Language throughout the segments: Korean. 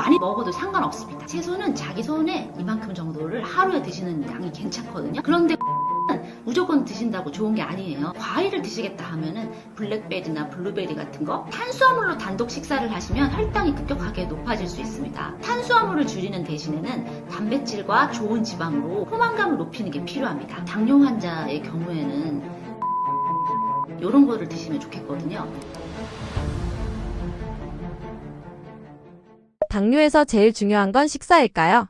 많이 먹어도 상관없습니다. 채소는 자기 손에 이만큼 정도를 하루에 드시는 양이 괜찮거든요. 그런데 무조건 드신다고 좋은 게 아니에요. 과일을 드시겠다 하면은 블랙베리나 블루베리 같은 거 탄수화물로 단독 식사를 하시면 혈당이 급격하게 높아질 수 있습니다. 탄수화물을 줄이는 대신에는 단백질과 좋은 지방으로 포만감을 높이는 게 필요합니다. 당뇨 환자의 경우에는 이런 거를 드시면 좋겠거든요. 당뇨에서 제일 중요한 건 식사일까요?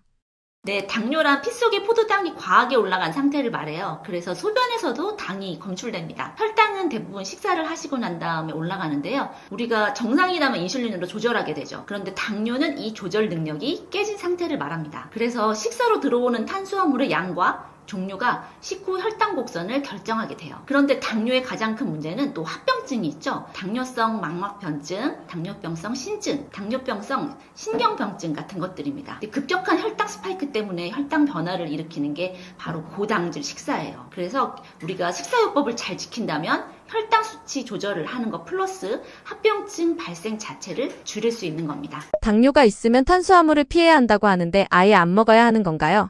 네, 당뇨란 피 속에 포도당이 과하게 올라간 상태를 말해요. 그래서 소변에서도 당이 검출됩니다. 혈당은 대부분 식사를 하시고 난 다음에 올라가는데요. 우리가 정상이라면 인슐린으로 조절하게 되죠. 그런데 당뇨는 이 조절 능력이 깨진 상태를 말합니다. 그래서 식사로 들어오는 탄수화물의 양과 종류가 식후 혈당 곡선을 결정하게 돼요. 그런데 당뇨의 가장 큰 문제는 또 합병증이 있죠. 당뇨성 망막변증, 당뇨병성 신증, 당뇨병성 신경병증 같은 것들입니다. 급격한 혈당 스파이크 때문에 혈당 변화를 일으키는 게 바로 고당질 식사예요. 그래서 우리가 식사요법을 잘 지킨다면 혈당 수치 조절을 하는 것 플러스 합병증 발생 자체를 줄일 수 있는 겁니다. 당뇨가 있으면 탄수화물을 피해야 한다고 하는데 아예 안 먹어야 하는 건가요?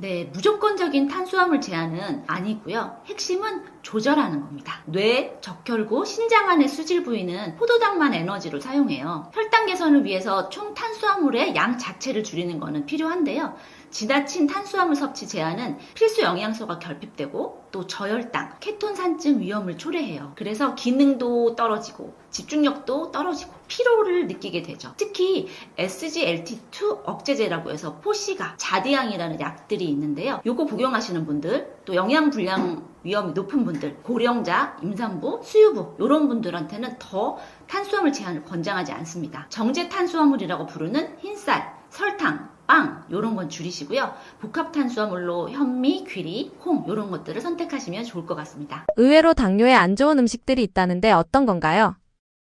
네, 무조건적인 탄수화물 제한은 아니고요. 핵심은 조절하는 겁니다. 뇌, 적혈구, 신장 안의 수질 부위는 포도당만 에너지로 사용해요. 혈당 개선을 위해서 총 탄수화물의 양 자체를 줄이는 것은 필요한데요. 지나친 탄수화물 섭취 제한은 필수 영양소가 결핍되고 또 저혈당, 케톤산증 위험을 초래해요. 그래서 기능도 떨어지고 집중력도 떨어지고 피로를 느끼게 되죠. 특히 SGLT2 억제제라고 해서 포시가, 자디앙이라는 약들이 있는데요. 요거 복용하시는 분들, 또 영양불량 위험이 높은 분들, 고령자, 임산부, 수유부 이런 분들한테는 더 탄수화물 제한을 권장하지 않습니다. 정제 탄수화물이라고 부르는 흰쌀, 설탕, 빵 이런 건 줄이시고요. 복합 탄수화물로 현미, 귀리, 콩 이런 것들을 선택하시면 좋을 것 같습니다. 의외로 당뇨에 안 좋은 음식들이 있다는데 어떤 건가요?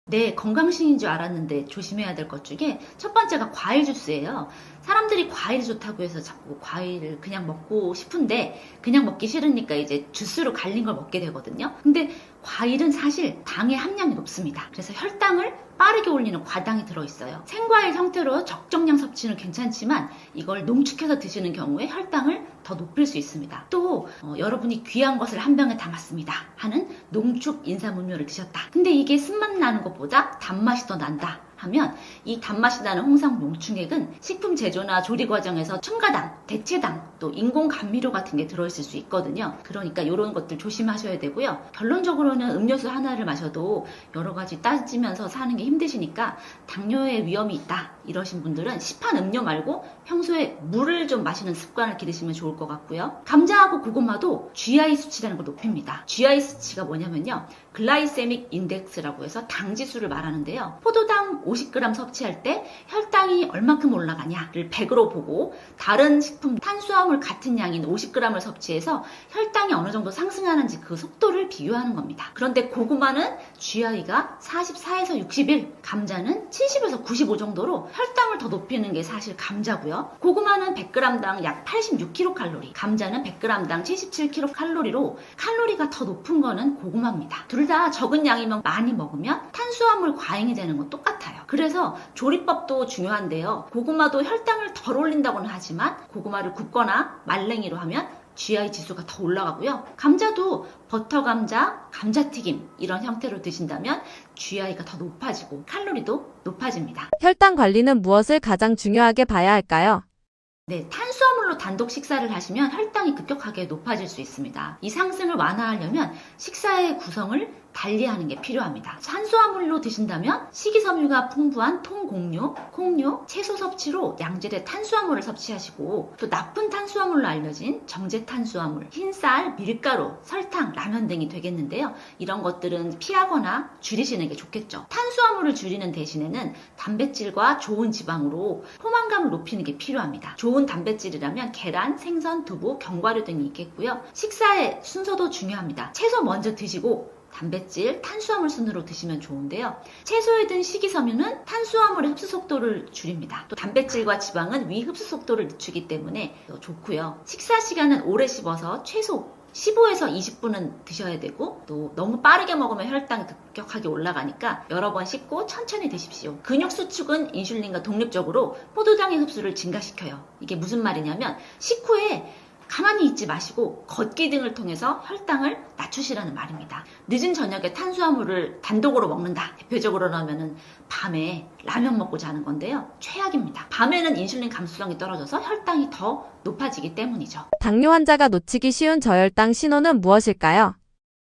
네, 건강식인 줄 알았는데 조심해야 될 것 중에 첫 번째가 과일 주스예요. 사람들이 과일이 좋다고 해서 자꾸 과일을 그냥 먹고 싶은데 그냥 먹기 싫으니까 이제 주스로 갈린 걸 먹게 되거든요. 근데 과일은 사실 당의 함량이 높습니다. 그래서 혈당을 빠르게 올리는 과당이 들어있어요. 생과일 형태로 적정량 섭취는 괜찮지만 이걸 농축해서 드시는 경우에 혈당을 더 높일 수 있습니다. 또 여러분이 귀한 것을 한 병에 담았습니다 하는 농축 인삼음료를 드셨다. 근데 이게 쓴맛 나는 것보다 단맛이 더 난다 하면 이 단맛이 나는 홍삼 농축액은 식품 제조나 조리 과정에서 첨가당, 대체당, 또 인공 감미료 같은 게 들어있을 수 있거든요. 그러니까 이런 것들 조심하셔야 되고요. 결론적으로는 음료수 하나를 마셔도 여러 가지 따지면서 사는 게 힘드시니까 당뇨의 위험이 있다 이러신 분들은 시판 음료 말고 평소에 물을 좀 마시는 습관을 기르시면 좋을 것 같고요. 감자하고 고구마도 GI 수치라는 걸 높입니다. GI 수치가 뭐냐면요. 글라이세믹 인덱스라고 해서 당 지수를 말하는데요. 포도당 50g 섭취할 때 혈당이 얼만큼 올라가냐를 100으로 보고 다른 식품 탄수화물 같은 양인 50g을 섭취해서 혈당이 어느 정도 상승하는지 그 속도를 비교하는 겁니다. 그런데 고구마는 GI가 44에서 61, 감자는 70에서 95 정도로 혈당을 더 높이는 게 사실 감자고요. 고구마는 100g당 약 86kcal, 감자는 100g당 77kcal로 칼로리가 더 높은 거는 고구마입니다. 둘 다 적은 양이면 많이 먹으면 탄수화물 과잉이 되는 건 똑같아요. 그래서 조리법도 중요한데요. 고구마도 혈당을 덜 올린다고는 하지만 고구마를 굽거나 말랭이로 하면 GI 지수가 더 올라가고요. 감자도 버터 감자, 감자튀김 이런 형태로 드신다면 GI가 더 높아지고 칼로리도 높아집니다. 혈당 관리는 무엇을 가장 중요하게 봐야 할까요? 네, 탄수화물로 단독 식사를 하시면 혈당이 급격하게 높아질 수 있습니다. 이 상승을 완화하려면 식사의 구성을 달리하는 게 필요합니다. 탄수화물로 드신다면 식이섬유가 풍부한 통곡류, 콩류, 채소 섭취로 양질의 탄수화물을 섭취하시고 또 나쁜 탄수화물로 알려진 정제 탄수화물, 흰쌀, 밀가루, 설탕, 라면 등이 되겠는데요. 이런 것들은 피하거나 줄이시는 게 좋겠죠. 탄수화물을 줄이는 대신에는 단백질과 좋은 지방으로 포만감을 높이는 게 필요합니다. 좋은 단백질이라면 계란, 생선, 두부, 견과류 등이 있겠고요. 식사의 순서도 중요합니다. 채소 먼저 드시고 단백질, 탄수화물 순으로 드시면 좋은데요. 채소에 든 식이섬유는 탄수화물의 흡수 속도를 줄입니다. 또 단백질과 지방은 위 흡수 속도를 늦추기 때문에 좋고요. 식사 시간은 오래 씹어서 최소 15에서 20분은 드셔야 되고 또 너무 빠르게 먹으면 혈당이 급격하게 올라가니까 여러 번 씹고 천천히 드십시오. 근육 수축은 인슐린과 독립적으로 포도당의 흡수를 증가시켜요. 이게 무슨 말이냐면 식후에 가만히 있지 마시고 걷기 등을 통해서 혈당을 낮추시라는 말입니다. 늦은 저녁에 탄수화물을 단독으로 먹는다. 대표적으로 하면은 밤에 라면 먹고 자는 건데요. 최악입니다. 밤에는 인슐린 감수성이 떨어져서 혈당이 더 높아지기 때문이죠. 당뇨 환자가 놓치기 쉬운 저혈당 신호는 무엇일까요?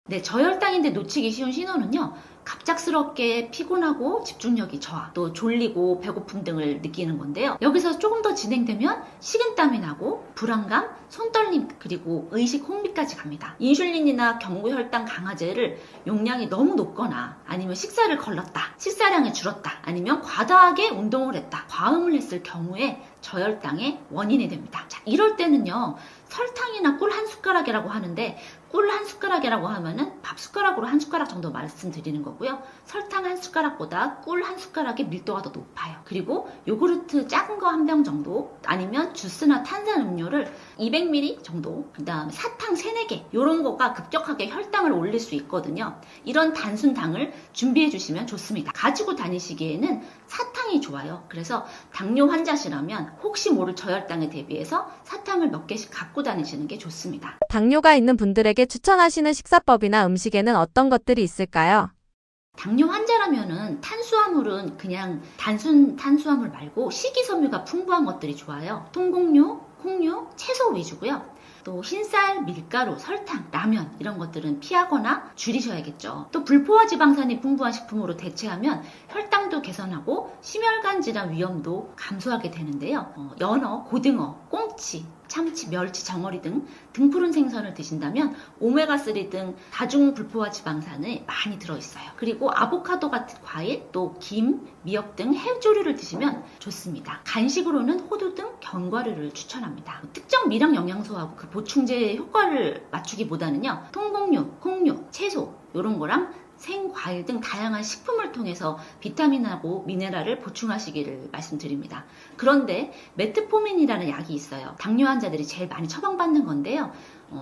네, 저혈당인데 놓치기 쉬운 신호는요. 갑작스럽게 피곤하고 집중력이 저하, 또 졸리고 배고픔 등을 느끼는 건데요. 여기서 조금 더 진행되면 식은땀이 나고 불안감, 손떨림, 그리고 의식 혼미까지 갑니다. 인슐린이나 경구혈당 강화제를 용량이 너무 높거나 아니면 식사를 걸렀다, 식사량이 줄었다, 아니면 과다하게 운동을 했다, 과음을 했을 경우에 저혈당의 원인이 됩니다. 자, 이럴 때는요. 설탕이나 꿀 한 숟가락이라고 하는데 꿀 한 숟가락이라고 하면은 밥 숟가락으로 한 숟가락 정도 말씀드리는 거고요. 설탕 한 숟가락보다 꿀 한 숟가락의 밀도가 더 높아요. 그리고 요구르트 작은 거 한 병 정도, 아니면 주스나 탄산음료를 200ml 정도, 그 다음에 사탕 3, 4개 이런 거가 급격하게 혈당을 올릴 수 있거든요. 이런 단순당을 준비해 주시면 좋습니다. 가지고 다니시기에는 사탕이 좋아요. 그래서 당뇨 환자시라면 혹시 모를 저혈당에 대비해서 사탕을 몇 개씩 갖고 다니시는 게 좋습니다. 당뇨가 있는 분들에게 추천하시는 식사법이나 음식에는 어떤 것들이 있을까요? 당뇨 환자라면은 탄수화물은 그냥 단순 탄수화물 말고 식이섬유가 풍부한 것들이 좋아요. 통곡류, 콩류, 채소 위주고요. 또 흰쌀, 밀가루, 설탕, 라면 이런 것들은 피하거나 줄이셔야겠죠. 또 불포화 지방산이 풍부한 식품으로 대체하면 혈당도 개선하고 심혈관 질환 위험도 감소하게 되는데요. 연어, 고등어, 꽁치, 참치, 멸치, 정어리 등 등푸른 생선을 드신다면 오메가3 등 다중 불포화 지방산이 많이 들어있어요. 그리고 아보카도 같은 과일, 또 김, 미역 등 해조류를 드시면 좋습니다. 간식으로는 호두 등 견과류를 추천합니다. 특정 미량 영양소하고 그 보충제의 효과를 맞추기보다는요. 통곡류, 콩류, 채소 이런 거랑 생과일 등 다양한 식품을 통해서 비타민하고 미네랄을 보충하시기를 말씀드립니다. 그런데 메트포민이라는 약이 있어요. 당뇨 환자들이 제일 많이 처방받는 건데요.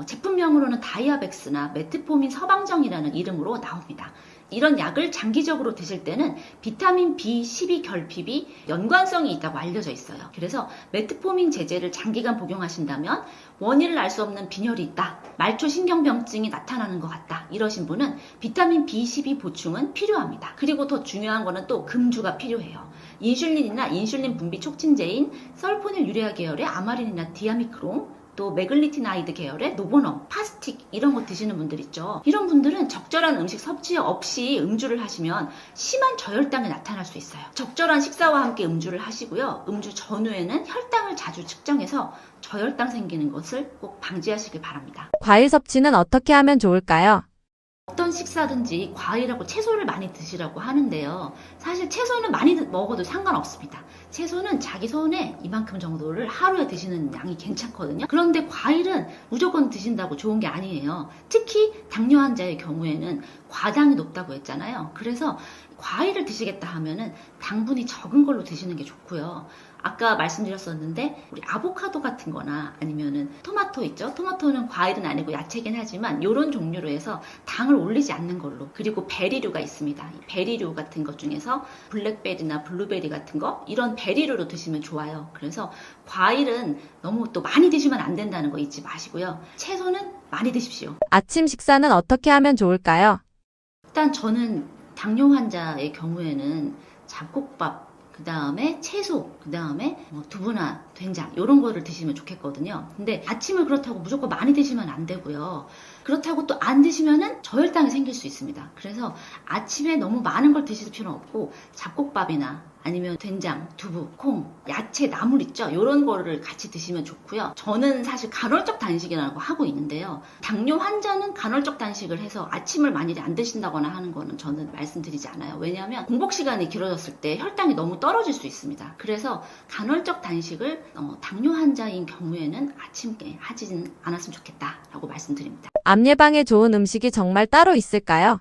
제품명으로는 다이아백스나 메트포민 서방정이라는 이름으로 나옵니다. 이런 약을 장기적으로 드실 때는 비타민 B12 결핍이 연관성이 있다고 알려져 있어요. 그래서 메트포민 제제를 장기간 복용하신다면 원인을 알 수 없는 빈혈이 있다, 말초 신경병증이 나타나는 것 같다 이러신 분은 비타민 B12 보충은 필요합니다. 그리고 더 중요한 거는 또 금주가 필요해요. 인슐린이나 인슐린 분비 촉진제인 설포닐 유레아 계열의 아마린이나 디아미크론, 또 메글리티나이드 계열의 노보넘, 파스틱 이런 거 드시는 분들 있죠. 이런 분들은 적절한 음식 섭취 없이 음주를 하시면 심한 저혈당이 나타날 수 있어요. 적절한 식사와 함께 음주를 하시고요. 음주 전후에는 혈당을 자주 측정해서 저혈당 생기는 것을 꼭 방지하시길 바랍니다. 과일 섭취는 어떻게 하면 좋을까요? 어떤 식사든지 과일하고 채소를 많이 드시라고 하는데요. 사실 채소는 많이 먹어도 상관없습니다. 채소는 자기 손에 이만큼 정도를 하루에 드시는 양이 괜찮거든요. 그런데 과일은 무조건 드신다고 좋은 게 아니에요. 특히 당뇨 환자의 경우에는 과당이 높다고 했잖아요. 그래서 과일을 드시겠다 하면은 당분이 적은 걸로 드시는 게 좋고요. 아까 말씀드렸었는데 우리 아보카도 같은 거나 아니면은 토마토 있죠? 토마토는 과일은 아니고 야채긴 하지만 이런 종류로 해서 당을 올리지 않는 걸로, 그리고 베리류가 있습니다. 베리류 같은 것 중에서 블랙베리나 블루베리 같은 거 이런 베리류로 드시면 좋아요. 그래서 과일은 너무 또 많이 드시면 안 된다는 거 잊지 마시고요. 채소는 많이 드십시오. 아침 식사는 어떻게 하면 좋을까요? 일단 저는 당뇨 환자의 경우에는 잡곡밥, 그 다음에 채소, 그 다음에 두부나 된장 이런 거를 드시면 좋겠거든요. 근데 아침을 그렇다고 무조건 많이 드시면 안 되고요. 그렇다고 또 안 드시면은 저혈당이 생길 수 있습니다. 그래서 아침에 너무 많은 걸 드실 필요는 없고 잡곡밥이나 아니면 된장, 두부, 콩, 야채, 나물 있죠? 이런 거를 같이 드시면 좋고요. 저는 사실 간헐적 단식이라고 하고 있는데요. 당뇨 환자는 간헐적 단식을 해서 아침을 만일에 안 드신다거나 하는 거는 저는 말씀드리지 않아요. 왜냐하면 공복 시간이 길어졌을 때 혈당이 너무 떨어질 수 있습니다. 그래서 간헐적 단식을 당뇨 환자인 경우에는 아침에 하지는 않았으면 좋겠다라고 말씀드립니다. 암 예방에 좋은 음식이 정말 따로 있을까요?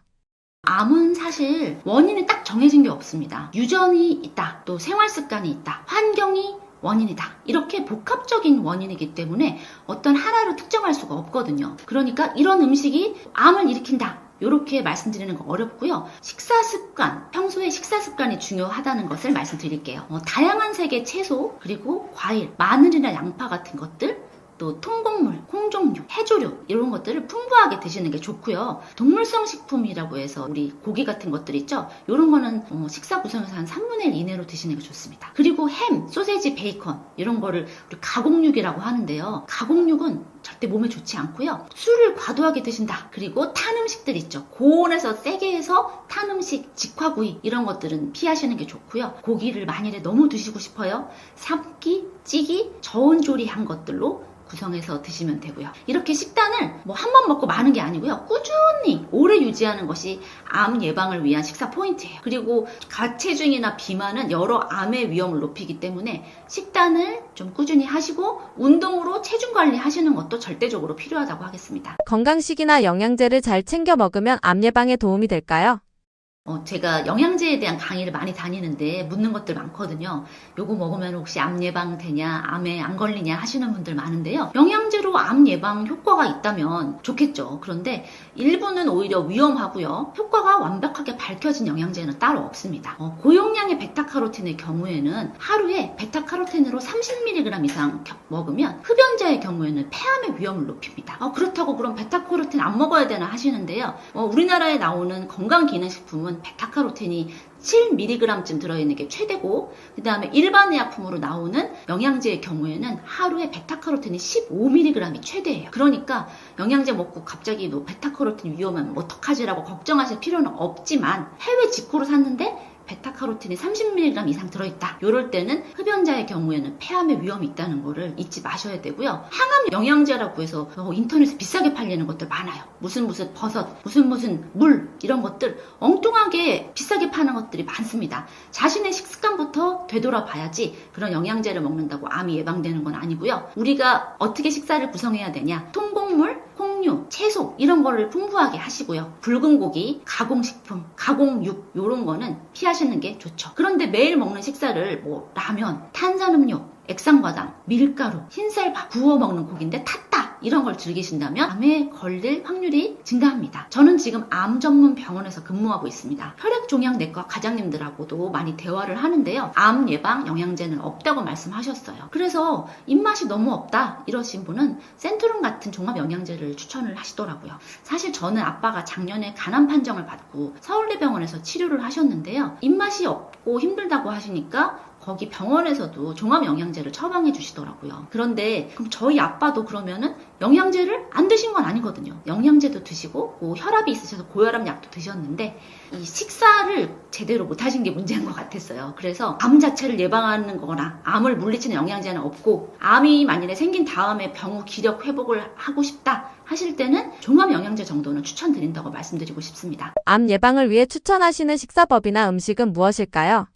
암은 사실 원인이 딱 정해진 게 없습니다. 유전이 있다, 또 생활 습관이 있다, 환경이 원인이다. 이렇게 복합적인 원인이기 때문에 어떤 하나로 특정할 수가 없거든요. 그러니까 이런 음식이 암을 일으킨다. 이렇게 말씀드리는 거 어렵고요. 식사 습관, 평소에 식사 습관이 중요하다는 것을 말씀드릴게요. 다양한 색의 채소, 그리고 과일, 마늘이나 양파 같은 것들, 또 통곡물, 콩종류, 해조류 이런 것들을 풍부하게 드시는 게 좋고요. 동물성 식품이라고 해서 우리 고기 같은 것들 있죠. 이런 거는 식사 구성에서 한 3분의 1 이내로 드시는 게 좋습니다. 그리고 햄, 소세지, 베이컨 이런 거를 우리 가공육이라고 하는데요. 가공육은 절대 몸에 좋지 않고요. 술을 과도하게 드신다. 그리고 탄 음식들 있죠. 고온에서 세게 해서 탄 음식, 직화구이 이런 것들은 피하시는 게 좋고요. 고기를 만일에 너무 드시고 싶어요. 삶기, 찌기, 저온 조리한 것들로 구성해서 드시면 되고요. 이렇게 식단을 한 번 먹고 마는 게 아니고요. 꾸준히 오래 유지하는 것이 암 예방을 위한 식사 포인트예요. 그리고 과체중이나 비만은 여러 암의 위험을 높이기 때문에 식단을 좀 꾸준히 하시고 운동으로 체중 관리 하시는 것도 절대적으로 필요하다고 하겠습니다. 건강식이나 영양제를 잘 챙겨 먹으면 암 예방에 도움이 될까요? 제가 영양제에 대한 강의를 많이 다니는데 묻는 것들 많거든요. 요거 먹으면 혹시 암 예방 되냐, 암에 안 걸리냐 하시는 분들 많은데요. 영양제로 암 예방 효과가 있다면 좋겠죠. 그런데 일부는 오히려 위험하고요. 효과가 완벽하게 밝혀진 영양제는 따로 없습니다. 고용량의 베타카로틴의 경우에는 하루에 베타카로틴으로 30mg 이상 먹으면 흡연자의 경우에는 폐암의 위험을 높입니다. 그렇다고 그럼 베타카로틴 안 먹어야 되나 하시는데요. 우리나라에 나오는 건강기능식품은 베타카로틴이 7mg쯤 들어있는 게 최대고, 그 다음에 일반 의약품으로 나오는 영양제의 경우에는 하루에 베타카로틴이 15mg이 최대예요. 그러니까 영양제 먹고 갑자기 베타카로틴 위험하면 어떡하지라고 걱정하실 필요는 없지만, 해외 직구로 샀는데 베타카로틴이 30mg 이상 들어있다. 이럴 때는 흡연자의 경우에는 폐암의 위험이 있다는 거를 잊지 마셔야 되고요. 항암 영양제라고 해서 인터넷에 비싸게 팔리는 것들 많아요. 무슨 버섯, 무슨 물 이런 것들 엉뚱하게 비싸게 파는 것들이 많습니다. 자신의 식습관부터 되돌아봐야지 그런 영양제를 먹는다고 암이 예방되는 건 아니고요. 우리가 어떻게 식사를 구성해야 되냐. 통곡물, 콩류, 채소 이런 거를 풍부하게 하시고요. 붉은 고기, 가공식품, 가공육 이런 거는 피하시는 게 좋죠. 그런데 매일 먹는 식사를 라면, 탄산음료, 액상과당, 밀가루, 흰쌀밥 구워 먹는 고기인데 탔다 이런 걸 즐기신다면 암에 걸릴 확률이 증가합니다. 저는 지금 암 전문 병원에서 근무하고 있습니다. 혈액종양내과 과장님들하고도 많이 대화를 하는데요. 암 예방 영양제는 없다고 말씀하셨어요. 그래서 입맛이 너무 없다 이러신 분은 센트룸 같은 종합 영양제를 추천을 하시더라고요. 사실 저는 아빠가 작년에 간암 판정을 받고 서울대병원에서 치료를 하셨는데요. 입맛이 없고 힘들다고 하시니까 거기 병원에서도 종합 영양제를 처방해 주시더라고요. 그런데 그럼 저희 아빠도 그러면은 영양제를 안 드신 건 아니거든요. 영양제도 드시고 혈압이 있으셔서 고혈압 약도 드셨는데 이 식사를 제대로 못 하신 게 문제인 것 같았어요. 그래서 암 자체를 예방하는 거나 암을 물리치는 영양제는 없고, 암이 만일에 생긴 다음에 병 후 기력 회복을 하고 싶다 하실 때는 종합 영양제 정도는 추천드린다고 말씀드리고 싶습니다. 암 예방을 위해 추천하시는 식사법이나 음식은 무엇일까요?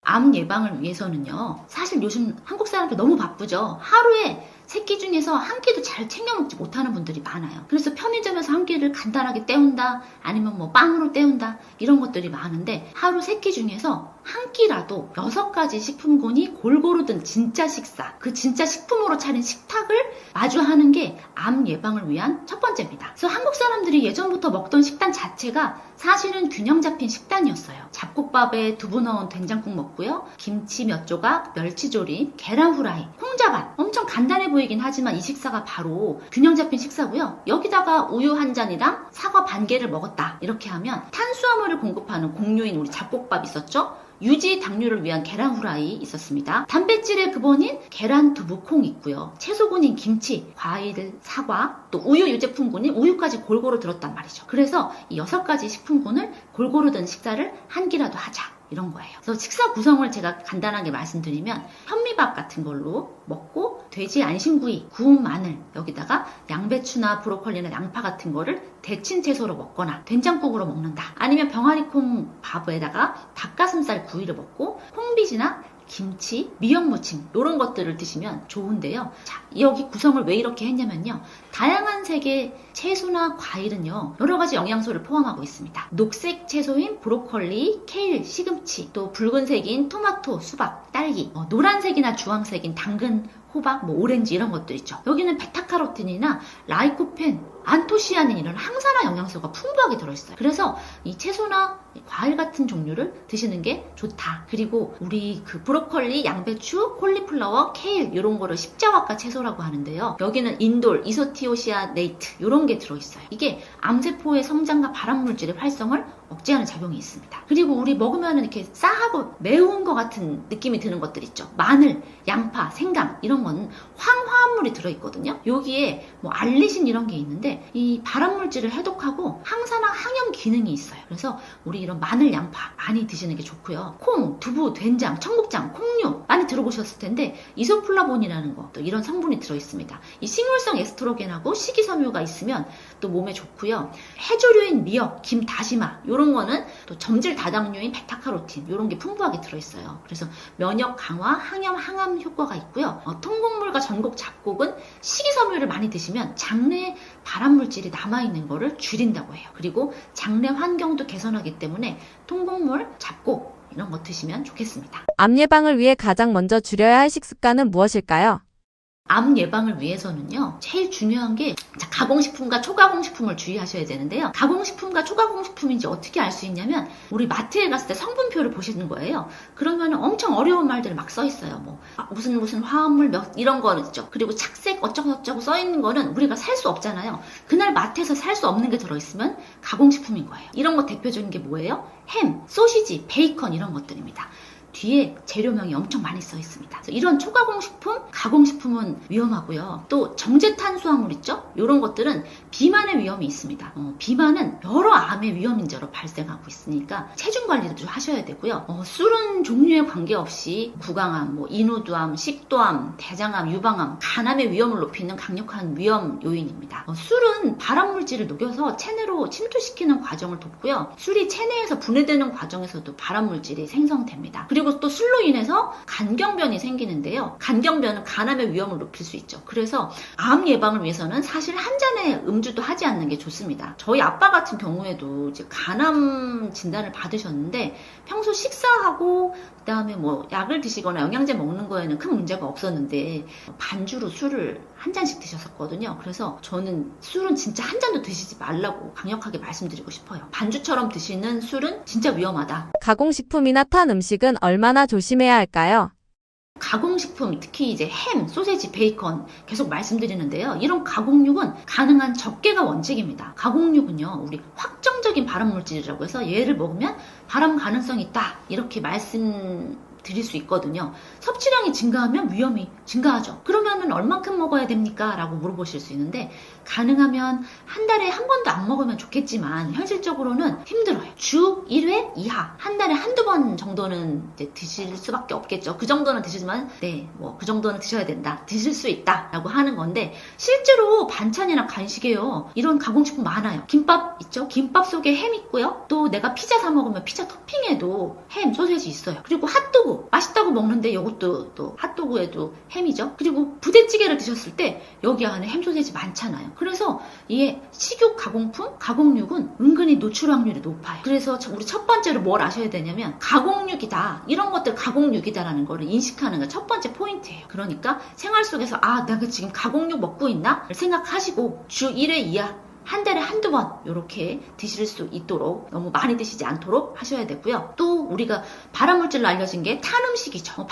암 예방을 위해서는요, 사실 요즘 한국 사람들 너무 바쁘죠. 하루에 3끼 중에서 한 끼도 잘 챙겨 먹지 못하는 분들이 많아요. 그래서 편의점에서 한 끼를 간단하게 때운다, 아니면 빵으로 때운다, 이런 것들이 많은데, 하루 3끼 중에서 한 끼라도 6가지 식품군이 골고루 든 진짜 식사, 그 진짜 식품으로 차린 식탁을 마주하는 게 암 예방을 위한 첫 번째입니다. 그래서 한국 사람들이 예전부터 먹던 식단 자체가 사실은 균형 잡힌 식단이었어요. 잡곡밥에 두부 넣은 된장국 먹고요. 김치 몇 조각, 멸치조림, 계란 후라이, 콩자반. 엄청 간단해 보이긴 하지만 이 식사가 바로 균형 잡힌 식사고요. 여기다가 우유 한 잔이랑 사과 반 개를 먹었다. 이렇게 하면 탄수화물을 공급하는 공유인 우리 잡곡밥 있었죠? 유지 당류를 위한 계란 후라이 있었습니다. 단백질의 근본인 계란, 두부, 콩 있고요. 채소군인 김치, 과일, 사과, 또 우유 유제품군인 우유까지 골고루 들었단 말이죠. 그래서 이 6가지 식품군을 골고루 든 식사를 한 끼라도 하자. 이런 거예요. 그래서 식사 구성을 제가 간단하게 말씀드리면 현미밥 같은 걸로 먹고, 돼지 안심구이, 구운 마늘, 여기다가 양배추나 브로콜리나 양파 같은 거를 데친 채소로 먹거나 된장국으로 먹는다. 아니면 병아리콩 밥에다가 닭가슴살 구이를 먹고 콩비지나 김치, 미역무침 이런 것들을 드시면 좋은데요. 자, 여기 구성을 왜 이렇게 했냐면요. 다양한 색의 채소나 과일은요. 여러 가지 영양소를 포함하고 있습니다. 녹색 채소인 브로콜리, 케일, 시금치, 또 붉은색인 토마토, 수박, 딸기, 노란색이나 주황색인 당근, 호박, 오렌지 이런 것들 있죠. 여기는 베타카로틴이나 라이코펜, 안토시아닌 이런 항산화 영양소가 풍부하게 들어있어요. 그래서 이 채소나 과일 같은 종류를 드시는 게 좋다. 그리고 우리 그 브로콜리, 양배추, 콜리플라워, 케일 이런 거를 십자화과 채소라고 하는데요. 여기는 인돌, 이소티오시아네이트 이런 게 들어있어요. 이게 암세포의 성장과 발암물질의 활성을 억제하는 작용이 있습니다. 그리고 우리 먹으면 이렇게 싸하고 매운 것 같은 느낌이 드는 것들 있죠. 마늘, 양파, 생강 이런 건 황화합물이 들어있거든요. 여기에 알리신 이런 게 있는데 이 발암물질을 해독하고 항산화 항염 기능이 있어요. 그래서 우리 이런 마늘, 양파 많이 드시는 게 좋고요. 콩, 두부, 된장, 청국장, 콩류 많이 들어보셨을 텐데 이소플라본이라는 거 또 이런 성분이 들어있습니다. 이 식물성 에스트로겐하고 식이섬유가 있으면 또 몸에 좋고요. 해조류인 미역, 김, 다시마 이런 거는 또 점질 다당류인 베타카로틴 이런 게 풍부하게 들어있어요. 그래서 면역 강화, 항염, 항암 효과가 있고요. 통곡물과 전곡, 잡곡은 식이섬유를 많이 드시면 장내에 발암물질이 남아있는 거를 줄인다고 해요. 그리고 장내 환경도 개선하기 때문에 통곡물, 잡곡 이런 거 드시면 좋겠습니다. 암 예방을 위해 가장 먼저 줄여야 할 식습관은 무엇일까요? 암 예방을 위해서는요, 제일 중요한 게 가공식품과 초가공식품을 주의하셔야 되는데요. 가공식품과 초가공식품인지 어떻게 알 수 있냐면 우리 마트에 갔을 때 성분표를 보시는 거예요. 그러면 엄청 어려운 말들을 막 써 있어요. 무슨 화합물 이런 거는 있죠. 그리고 착색 어쩌고 써 있는 거는 우리가 살 수 없잖아요. 그날 마트에서 살 수 없는 게 들어있으면 가공식품인 거예요. 이런 거 대표적인 게 뭐예요? 햄, 소시지, 베이컨 이런 것들입니다. 뒤에 재료명이 엄청 많이 써 있습니다. 그래서 이런 초가공식품, 가공식품은 위험하고요. 또 정제탄수화물 있죠? 이런 것들은 비만의 위험이 있습니다. 비만은 여러 암의 위험 인자로 발생하고 있으니까 체중 관리도 좀 하셔야 되고요. 술은 종류에 관계없이 구강암, 인후두암, 식도암, 대장암, 유방암, 간암의 위험을 높이는 강력한 위험 요인입니다. 술은 발암물질을 녹여서 체내로 침투시키는 과정을 돕고요. 술이 체내에서 분해되는 과정에서도 발암물질이 생성됩니다. 그리고 또 술로 인해서 간경변이 생기는데요. 간경변은 간암의 위험을 높일 수 있죠. 그래서 암 예방을 위해서는 사실 한 잔의 음주도 하지 않는 게 좋습니다. 저희 아빠 같은 경우에도 이제 간암 진단을 받으셨는데 평소 식사하고 그다음에 약을 드시거나 영양제 먹는 거에는 큰 문제가 없었는데 반주로 술을 한 잔씩 드셨었거든요. 그래서 저는 술은 진짜 한 잔도 드시지 말라고 강력하게 말씀드리고 싶어요. 반주처럼 드시는 술은 진짜 위험하다. 가공식품이나 탄 음식은 얼마나 조심해야 할까요? 가공식품, 특히 이제 햄, 소세지, 베이컨 계속 말씀드리는데요. 이런 가공육은 가능한 적게가 원칙입니다. 가공육은요, 우리 확정적인 발암물질이라고 해서 얘를 먹으면 발암 가능성이 있다. 이렇게 말씀드릴 수 있거든요. 섭취량이 증가하면 위험이 증가하죠. 그러면은 얼만큼 먹어야 됩니까? 라고 물어보실 수 있는데 가능하면 한 달에 한 번도 안 먹으면 좋겠지만 현실적으로는 힘들어요. 주 1회 이하, 한 달에 한두 번 정도는 이제 드실 수밖에 없겠죠. 그 정도는 드시지만 그 정도는 드셔야 된다. 드실 수 있다. 라고 하는 건데 실제로 반찬이나 간식에요. 이런 가공식품 많아요. 김밥 있죠? 김밥 속에 햄 있고요. 또 내가 피자 사 먹으면 피자 토핑에도 햄, 소세지 있어요. 그리고 핫도그 맛있다고 먹는데 이것도 또 핫도그에도 햄이죠. 그리고 부대찌개를 드셨을 때 여기 안에 햄, 소세지 많잖아요. 그래서 이게 식육 가공품, 가공육은 은근히 노출 확률이 높아요. 그래서 우리 첫 번째로 뭘 아셔야 되냐면 가공육이다. 이런 것들 가공육이다라는 거를 인식하는 게 첫 번째 포인트예요. 그러니까 생활 속에서 내가 지금 가공육 먹고 있나? 생각하시고 주 1회 이하 한 달에 한두 번 이렇게 드실 수 있도록 너무 많이 드시지 않도록 하셔야 되고요. 또 우리가 발암물질로 알려진 게 탄음식이죠.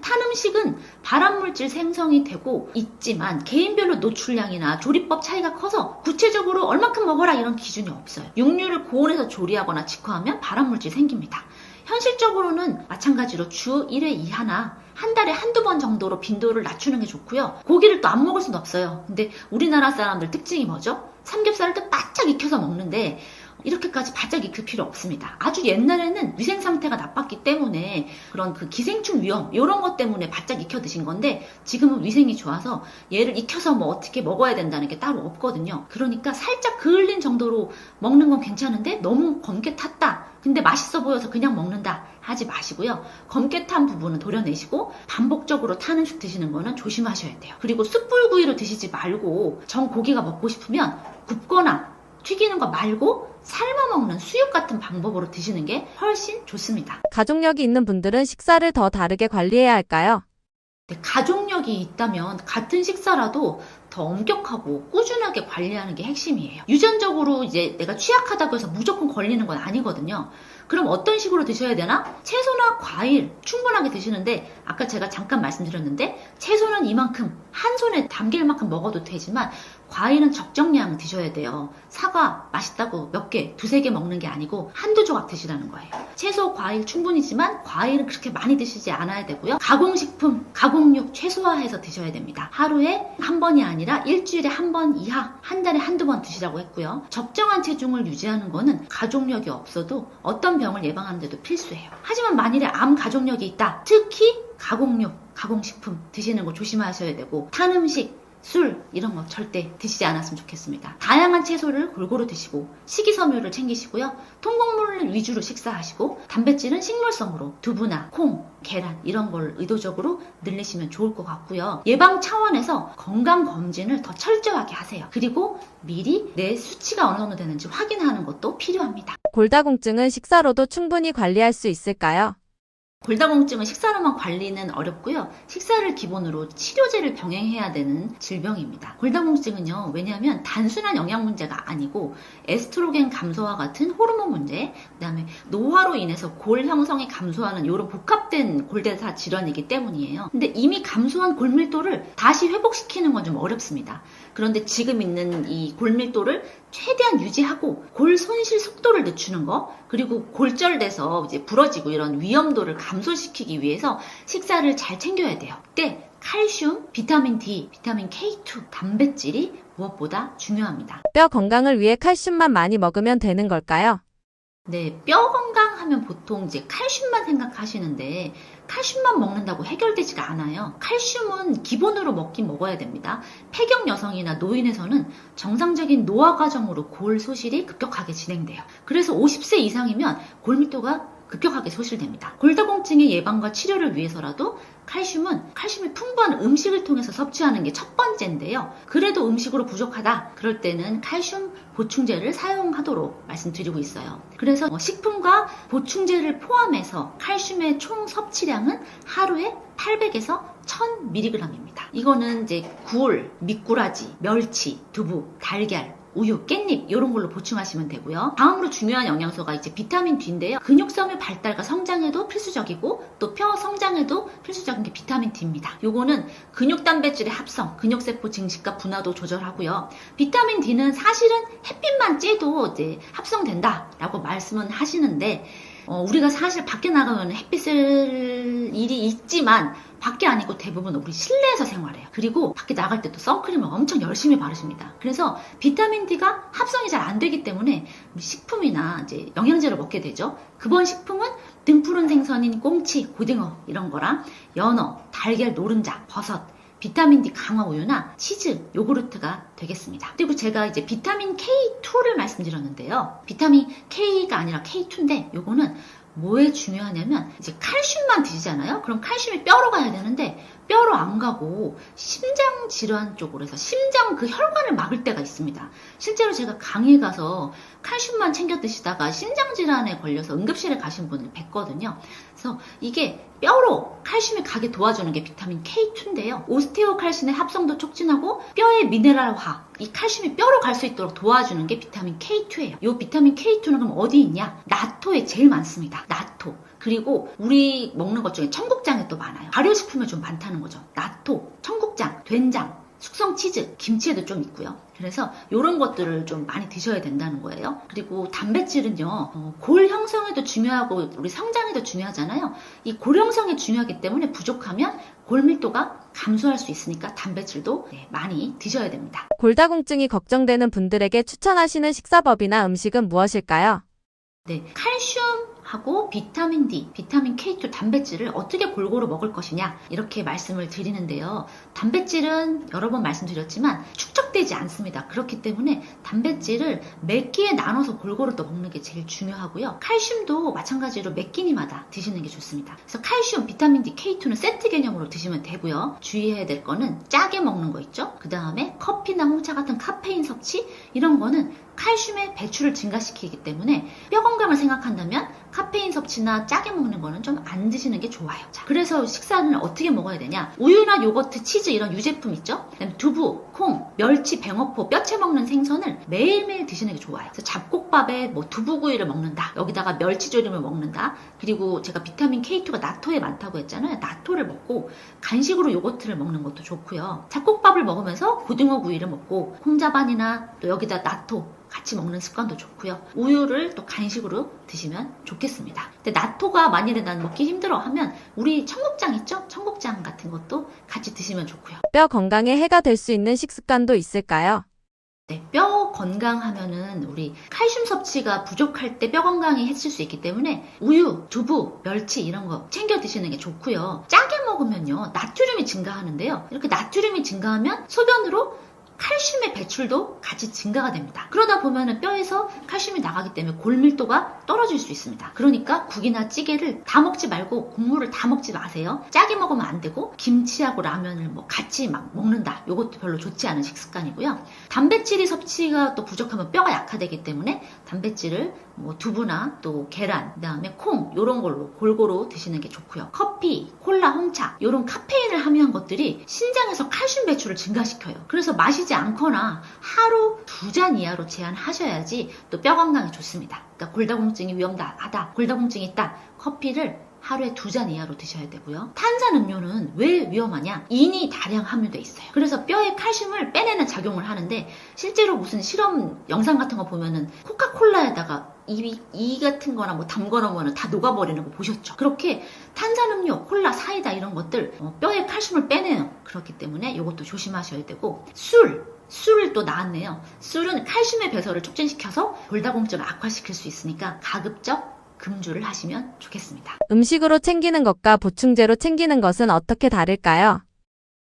탄음식은 발암물질 생성이 되고 있지만 개인별로 노출량이나 조리법 차이가 커서 구체적으로 얼만큼 먹어라 이런 기준이 없어요. 육류를 고온에서 조리하거나 직화하면 발암물질 생깁니다. 현실적으로는 마찬가지로 주 1회 이하나 한 달에 한두 번 정도로 빈도를 낮추는 게 좋고요. 고기를 또 안 먹을 수는 없어요. 근데 우리나라 사람들 특징이 뭐죠? 삼겹살을 또 바짝 익혀서 먹는데 이렇게까지 바짝 익힐 필요 없습니다. 아주 옛날에는 위생 상태가 나빴기 때문에 그런 그 기생충 위험 이런 것 때문에 바짝 익혀 드신 건데 지금은 위생이 좋아서 얘를 익혀서 어떻게 먹어야 된다는 게 따로 없거든요. 그러니까 살짝 그을린 정도로 먹는 건 괜찮은데 너무 검게 탔다. 근데 맛있어 보여서 그냥 먹는다 하지 마시고요. 검게 탄 부분은 도려내시고 반복적으로 탄 음식 드시는 거는 조심하셔야 돼요. 그리고 숯불구이로 드시지 말고 정 고기가 먹고 싶으면 굽거나 튀기는 거 말고 삶아 먹는 수육 같은 방법으로 드시는 게 훨씬 좋습니다. 가족력이 있는 분들은 식사를 더 다르게 관리해야 할까요? 네, 가족력이 있다면 같은 식사라도 더 엄격하고 꾸준하게 관리하는 게 핵심이에요. 유전적으로 이제 내가 취약하다고 해서 무조건 걸리는 건 아니거든요. 그럼 어떤 식으로 드셔야 되나? 채소나 과일 충분하게 드시는데 아까 제가 잠깐 말씀드렸는데 채소는 이만큼 한 손에 담길 만큼 먹어도 되지만 과일은 적정량 드셔야 돼요. 사과 맛있다고 몇 개, 두세 개 먹는 게 아니고 한두 조각 드시라는 거예요. 채소, 과일 충분히지만 과일은 그렇게 많이 드시지 않아야 되고요. 가공식품, 가공육 최소화해서 드셔야 됩니다. 하루에 한 번이 아니라 일주일에 한 번 이하, 한 달에 한두 번 드시라고 했고요. 적정한 체중을 유지하는 거는 가족력이 없어도 어떤 병을 예방하는 데도 필수예요. 하지만 만일에 암 가족력이 있다. 특히 가공육, 가공식품 드시는 거 조심하셔야 되고 탄 음식, 술 이런 거 절대 드시지 않았으면 좋겠습니다. 다양한 채소를 골고루 드시고 식이섬유를 챙기시고요. 통곡물 위주로 식사하시고 단백질은 식물성으로 두부나 콩, 계란 이런 걸 의도적으로 늘리시면 좋을 것 같고요. 예방 차원에서 건강검진을 더 철저하게 하세요. 그리고 미리 내 수치가 어느 정도 되는지 확인하는 것도 필요합니다. 골다공증은 식사로도 충분히 관리할 수 있을까요? 골다공증은 식사로만 관리는 어렵고요. 식사를 기본으로 치료제를 병행해야 되는 질병입니다. 골다공증은요. 왜냐하면 단순한 영양 문제가 아니고 에스트로겐 감소와 같은 호르몬 문제, 그다음에 노화로 인해서 골 형성이 감소하는 이런 복합된 골대사 질환이기 때문이에요. 근데 이미 감소한 골밀도를 다시 회복시키는 건 좀 어렵습니다. 그런데 지금 있는 이 골밀도를 최대한 유지하고 골 손실 속도를 늦추는 거, 그리고 골절돼서 이제 부러지고 이런 위험도를 감소시키기 위해서 식사를 잘 챙겨야 돼요. 그때 칼슘, 비타민 D, 비타민 K2, 단백질이 무엇보다 중요합니다. 뼈 건강을 위해 칼슘만 많이 먹으면 되는 걸까요? 네, 뼈 건강하면 보통 이제 칼슘만 생각하시는데 칼슘만 먹는다고 해결되지가 않아요. 칼슘은 기본으로 먹긴 먹어야 됩니다. 폐경 여성이나 노인에서는 정상적인 노화 과정으로 골 소실이 급격하게 진행돼요. 그래서 50세 이상이면 골밀도가 급격하게 소실됩니다. 골다공증의 예방과 치료를 위해서라도 칼슘이 풍부한 음식을 통해서 섭취하는 게 첫 번째인데요. 그래도 음식으로 부족하다. 그럴 때는 칼슘 보충제를 사용하도록 말씀드리고 있어요. 그래서 식품과 보충제를 포함해서 칼슘의 총 섭취량은 하루에 800에서 1000mg입니다. 이거는 이제 굴, 미꾸라지, 멸치, 두부, 달걀, 우유, 깻잎 이런 걸로 보충하시면 되고요. 다음으로 중요한 영양소가 이제 비타민 D인데요. 근육섬유 발달과 성장에도 필수적이고 또 뼈 성장에도 필수적인 게 비타민 D입니다. 요거는 근육 단백질의 합성, 근육세포 증식과 분화도 조절하고요. 비타민 D는 사실은 햇빛만 쬐도 이제 합성된다라고 말씀은 하시는데 우리가 사실 밖에 나가면 햇빛 쓸 일이 있지만 밖에 아니고 대부분 우리 실내에서 생활해요. 그리고 밖에 나갈 때 또 선크림을 엄청 열심히 바르십니다. 그래서 비타민 D가 합성이 잘 안 되기 때문에 식품이나 이제 영양제를 먹게 되죠. 그번 식품은 등푸른 생선인 꽁치, 고등어 이런 거랑 연어, 달걀, 노른자, 버섯, 비타민 D 강화 우유나 치즈, 요구르트가 되겠습니다. 그리고 제가 이제 비타민 K2를 말씀드렸는데요. 비타민 K가 아니라 K2인데 요거는 뭐에 중요하냐면 이제 칼슘만 드시잖아요. 그럼 칼슘이 뼈로 가야 되는데 뼈로 안 가고 심장 질환 쪽으로 해서 심장 그 혈관을 막을 때가 있습니다. 실제로 제가 강의에 가서 칼슘만 챙겨 드시다가 심장 질환에 걸려서 응급실에 가신 분을 뵀거든요. 그래서 이게 뼈로 칼슘이 가게 도와주는 게 비타민 K2인데요. 오스테오칼슘의 합성도 촉진하고 뼈의 미네랄화, 이 칼슘이 뼈로 갈 수 있도록 도와주는 게 비타민 K2예요. 이 비타민 K2는 그럼 어디 있냐? 나토에 제일 많습니다. 나토. 그리고 우리 먹는 것 중에 청국장에 또 많아요. 발효식품에 좀 많다는 거죠. 나토, 청국장, 된장, 숙성 치즈, 김치에도 좀 있고요. 그래서 이런 것들을 좀 많이 드셔야 된다는 거예요. 그리고 단백질은요, 골 형성에도 중요하고 우리 성장에도 중요하잖아요. 이 골 형성에 중요하기 때문에 부족하면 골밀도가 감소할 수 있으니까 단백질도 많이 드셔야 됩니다. 골다공증이 걱정되는 분들에게 추천하시는 식사법이나 음식은 무엇일까요? 네, 칼슘 하고 비타민 D, 비타민 K2 단백질을 어떻게 골고루 먹을 것이냐 이렇게 말씀을 드리는데요. 단백질은 여러 번 말씀드렸지만 축적되지 않습니다. 그렇기 때문에 단백질을 몇 끼에 나눠서 골고루 또 먹는 게 제일 중요하고요. 칼슘도 마찬가지로 몇 끼니마다 드시는 게 좋습니다. 그래서 칼슘, 비타민 D, K2는 세트 개념으로 드시면 되고요. 주의해야 될 거는 짜게 먹는 거 있죠. 그 다음에 커피나 홍차 같은 카페인 섭취 이런 거는 칼슘의 배출을 증가시키기 때문에 뼈 건강을 생각한다면 카페인 섭취나 짜게 먹는 거는 좀 안 드시는 게 좋아요. 자, 그래서 식사는 어떻게 먹어야 되냐? 우유나 요거트, 치즈 이런 유제품 있죠? 그다음에 두부, 콩, 멸치, 뱅어포, 뼈채 먹는 생선을 매일매일 드시는 게 좋아요. 그래서 잡곡밥에 뭐 두부구이를 먹는다. 여기다가 멸치조림을 먹는다. 그리고 제가 비타민 K2가 나토에 많다고 했잖아요. 나토를 먹고 간식으로 요거트를 먹는 것도 좋고요. 잡곡밥을 먹으면서 고등어 구이를 먹고 콩자반이나 또 여기다 나토 같이 먹는 습관도 좋고요. 우유를 또 간식으로 드시면 좋겠습니다. 근데 나토가 만일에 난 먹기 힘들어 하면 우리 청국장 있죠? 청국장 같은 것도 같이 드시면 좋고요. 뼈 건강에 해가 될 수 있는 식습관도 있을까요? 네, 뼈 건강하면은 우리 칼슘 섭취가 부족할 때 뼈 건강에 해칠 수 있기 때문에 우유, 두부, 멸치 이런 거 챙겨 드시는 게 좋고요. 짜게 먹으면요 나트륨이 증가하는데요. 이렇게 나트륨이 증가하면 소변으로 칼슘의 배출도 같이 증가가 됩니다. 그러다 보면은 뼈에서 칼슘이 나가기 때문에 골밀도가 떨어질 수 있습니다. 그러니까 국이나 찌개를 다 먹지 말고 국물을 다 먹지 마세요. 짜게 먹으면 안 되고 김치하고 라면을 뭐 같이 막 먹는다. 이것도 별로 좋지 않은 식습관이고요. 단백질이 섭취가 또 부족하면 뼈가 약화되기 때문에 단백질을 뭐 두부나 또 계란, 그다음에 콩 이런 걸로 골고루 드시는 게 좋고요. 커피, 콜라, 홍차 이런 카페인을 함유한 것들이 신장에서 칼슘 배출을 증가시켜요. 그래서 마시지 않거나 하루 2잔 이하로 제한하셔야지 또 뼈 건강에 좋습니다. 그러니까 골다공증이 위험하다, 골다공증이 있다. 커피를 하루에 2잔 이하로 드셔야 되고요. 탄산음료는 왜 위험하냐? 인이 다량 함유돼 있어요. 그래서 뼈에 칼슘을 빼내는 작용을 하는데 실제로 무슨 실험 영상 같은 거 보면은 코카콜라에다가 이 같은 거나 뭐 담궈 놓으면 다 녹아버리는 거 보셨죠? 그렇게 탄산음료, 콜라, 사이다 이런 것들 뼈에 칼슘을 빼내요. 그렇기 때문에 이것도 조심하셔야 되고 술을 또 나왔네요. 술은 칼슘의 배설을 촉진시켜서 골다공증을 악화시킬 수 있으니까 가급적 금주를 하시면 좋겠습니다. 음식으로 챙기는 것과 보충제로 챙기는 것은 어떻게 다를까요?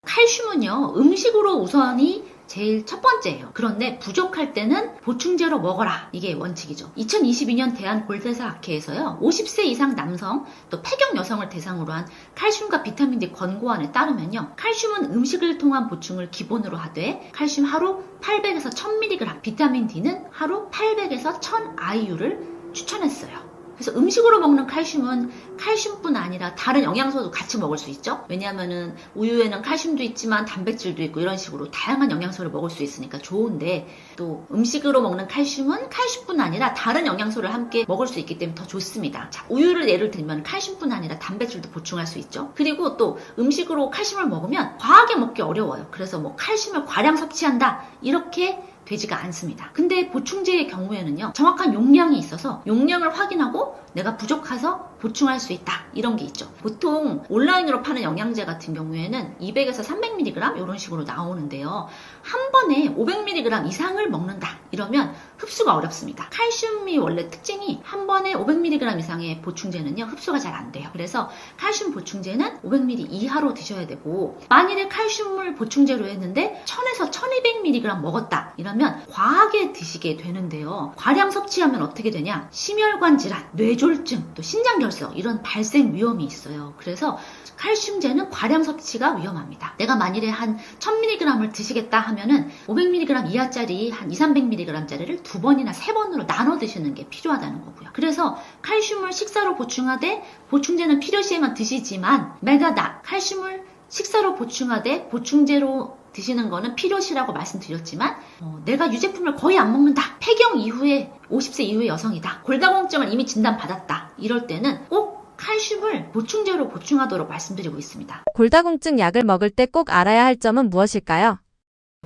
칼슘은요, 음식으로 우선이 제일 첫 번째예요. 그런데 부족할 때는 보충제로 먹어라. 이게 원칙이죠. 2022년 대한골대사학회에서요. 50세 이상 남성 또 폐경 여성을 대상으로 한 칼슘과 비타민 D 권고안에 따르면요. 칼슘은 음식을 통한 보충을 기본으로 하되 칼슘 하루 800에서 1000mg, 비타민 D는 하루 800에서 1000IU를 추천했어요. 그래서 음식으로 먹는 칼슘은 칼슘뿐 아니라 다른 영양소도 같이 먹을 수 있죠. 왜냐하면은 우유에는 칼슘도 있지만 단백질도 있고 이런 식으로 다양한 영양소를 먹을 수 있으니까 좋은데 또 음식으로 먹는 칼슘은 칼슘뿐 아니라 다른 영양소를 함께 먹을 수 있기 때문에 더 좋습니다. 자, 우유를 예를 들면 칼슘뿐 아니라 단백질도 보충할 수 있죠. 그리고 또 음식으로 칼슘을 먹으면 과하게 먹기 어려워요. 그래서 뭐 칼슘을 과량 섭취한다 이렇게 되지가 않습니다. 근데 보충제의 경우에는요, 정확한 용량이 있어서 용량을 확인하고 내가 부족해서 보충할 수 있다. 이런 게 있죠. 보통 온라인으로 파는 영양제 같은 경우에는 200에서 300mg 이런 식으로 나오는데요. 한 번에 500mg 이상을 먹는다. 이러면 흡수가 어렵습니다. 칼슘이 원래 특징이 한 번에 500mg 이상의 보충제는요, 흡수가 잘 안 돼요. 그래서 칼슘 보충제는 500mg 이하로 드셔야 되고 만일에 칼슘을 보충제로 했는데 1000에서 1200mg 먹었다. 이러면 과하게 드시게 되는데요. 과량 섭취하면 어떻게 되냐? 심혈관 질환, 뇌졸중, 또 신장결석 이런 발생 위험이 있어요. 그래서 칼슘제는 과량 섭취가 위험합니다. 내가 만일에 한 1000mg을 드시겠다 하면은 500mg 이하짜리 한 200~300mg짜리를 2번이나 3번으로 나눠 드시는 게 필요하다는 거고요. 그래서 칼슘을 식사로 보충하되 보충제는 필요시에만 드시지만 메가다 칼슘을 식사로 보충하되 보충제로 드시는 거는 필요시라고 말씀드렸지만 내가 유제품을 거의 안 먹는다. 폐경 이후에 50세 이후의 여성이다. 골다공증을 이미 진단받았다. 이럴 때는 꼭 칼슘을 보충제로 보충하도록 말씀드리고 있습니다. 골다공증 약을 먹을 때 꼭 알아야 할 점은 무엇일까요?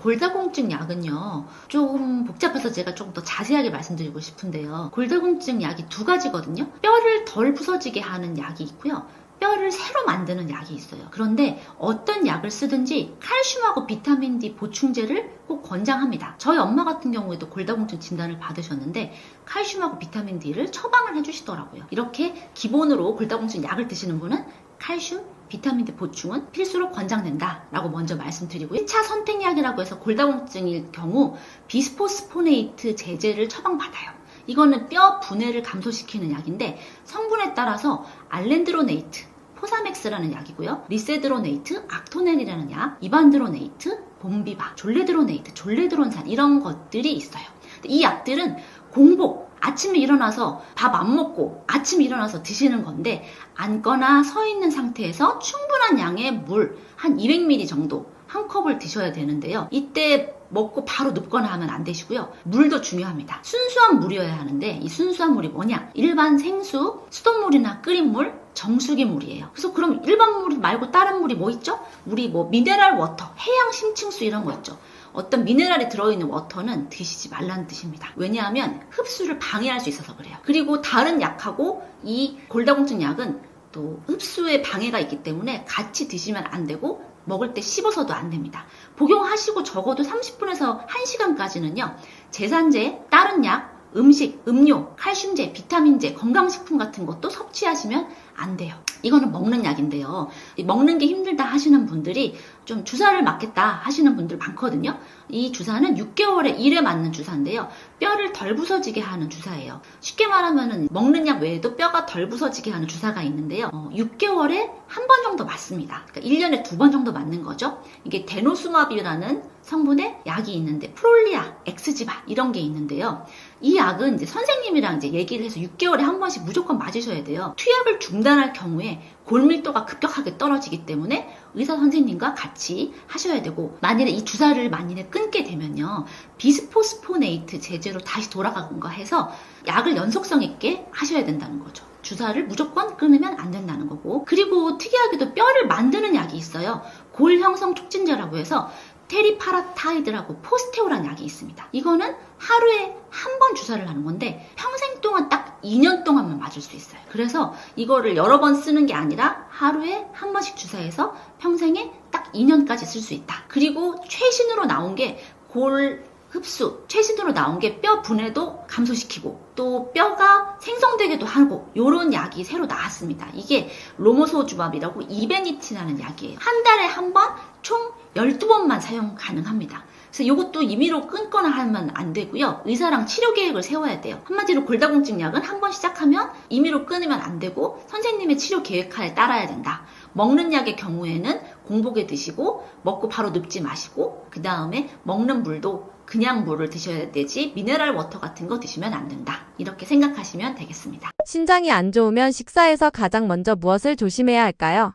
골다공증 약은요, 좀 복잡해서 제가 조금 더 자세하게 말씀드리고 싶은데요. 골다공증 약이 2가지거든요. 뼈를 덜 부서지게 하는 약이 있고요. 뼈를 새로 만드는 약이 있어요. 그런데 어떤 약을 쓰든지 칼슘하고 비타민 D 보충제를 꼭 권장합니다. 저희 엄마 같은 경우에도 골다공증 진단을 받으셨는데 칼슘하고 비타민 D를 처방을 해주시더라고요. 이렇게 기본으로 골다공증 약을 드시는 분은 칼슘, 비타민 D 보충은 필수로 권장된다라고 먼저 말씀드리고요. 1차 선택약이라고 해서 골다공증일 경우 비스포스포네이트 제제를 처방받아요. 이거는 뼈 분해를 감소시키는 약인데 성분에 따라서 알렌드로네이트, 포사맥스라는 약이고요. 리세드로네이트, 악토넨이라는 약, 이반드로네이트, 봄비바, 졸레드로네이트, 졸레드론산 이런 것들이 있어요. 이 약들은 공복, 아침에 일어나서 밥 안 먹고 아침에 일어나서 드시는 건데 앉거나 서 있는 상태에서 충분한 양의 물 한 200ml 정도 한 컵을 드셔야 되는데요. 이때 먹고 바로 눕거나 하면 안 되시고요. 물도 중요합니다. 순수한 물이어야 하는데 이 순수한 물이 뭐냐? 일반 생수, 수돗물이나 끓인 물, 정수기 물이에요. 그래서 그럼 일반 물 말고 다른 물이 뭐 있죠? 우리 뭐 미네랄 워터, 해양 심층수 이런 거 있죠. 어떤 미네랄이 들어있는 워터는 드시지 말라는 뜻입니다. 왜냐하면 흡수를 방해할 수 있어서 그래요. 그리고 다른 약하고 이 골다공증 약은 또 흡수에 방해가 있기 때문에 같이 드시면 안 되고 먹을 때 씹어서도 안 됩니다. 복용하시고 적어도 30분에서 1시간까지는요. 제산제, 다른 약, 음식, 음료, 칼슘제, 비타민제, 건강식품 같은 것도 섭취하시면 안 돼요. 이거는 먹는 약인데요. 먹는 게 힘들다 하시는 분들이 좀 주사를 맞겠다 하시는 분들 많거든요. 이 주사는 6개월에 1회 맞는 주사인데요. 뼈를 덜 부서지게 하는 주사예요. 쉽게 말하면 먹는 약 외에도 뼈가 덜 부서지게 하는 주사가 있는데요. 6개월에 한 번 정도 맞습니다. 그러니까 1년에 2번 정도 맞는 거죠. 이게 데노수마비라는 성분의 약이 있는데 프롤리아, 엑스지바 이런 게 있는데요. 이 약은 이제 선생님이랑 이제 얘기를 해서 6개월에 한 번씩 무조건 맞으셔야 돼요. 투약을 중단할 경우에 골밀도가 급격하게 떨어지기 때문에 의사 선생님과 같이 하셔야 되고 만일에 이 주사를 끊게 되면요. 비스포스포네이트 제제로 다시 돌아가건가 해서 약을 연속성 있게 하셔야 된다는 거죠. 주사를 무조건 끊으면 안 된다는 거고 그리고 특이하게도 뼈를 만드는 약이 있어요. 골 형성 촉진제라고 해서 테리파라타이드라고 포스테오라는 약이 있습니다. 이거는 하루에 한 번 주사를 하는 건데 평생 동안 딱 2년 동안만 맞을 수 있어요. 그래서 이거를 여러 번 쓰는 게 아니라 하루에 한 번씩 주사해서 평생에 딱 2년까지 쓸 수 있다. 그리고 최신으로 나온 게 골 흡수, 최신으로 나온 게 뼈 분해도 감소시키고 또 뼈가 생성되기도 하고 이런 약이 새로 나왔습니다. 이게 로모소주밥이라고 이베니틴이라는 약이에요. 한 달에 한 번 총 12번만 사용 가능합니다. 그래서 이것도 임의로 끊거나 하면 안 되고요. 의사랑 치료 계획을 세워야 돼요. 한마디로 골다공증 약은 한 번 시작하면 임의로 끊으면 안 되고 선생님의 치료 계획하에 따라야 된다. 먹는 약의 경우에는 공복에 드시고 먹고 바로 눕지 마시고 그 다음에 먹는 물도 그냥 물을 드셔야 되지 미네랄 워터 같은 거 드시면 안 된다. 이렇게 생각하시면 되겠습니다. 신장이 안 좋으면 식사에서 가장 먼저 무엇을 조심해야 할까요?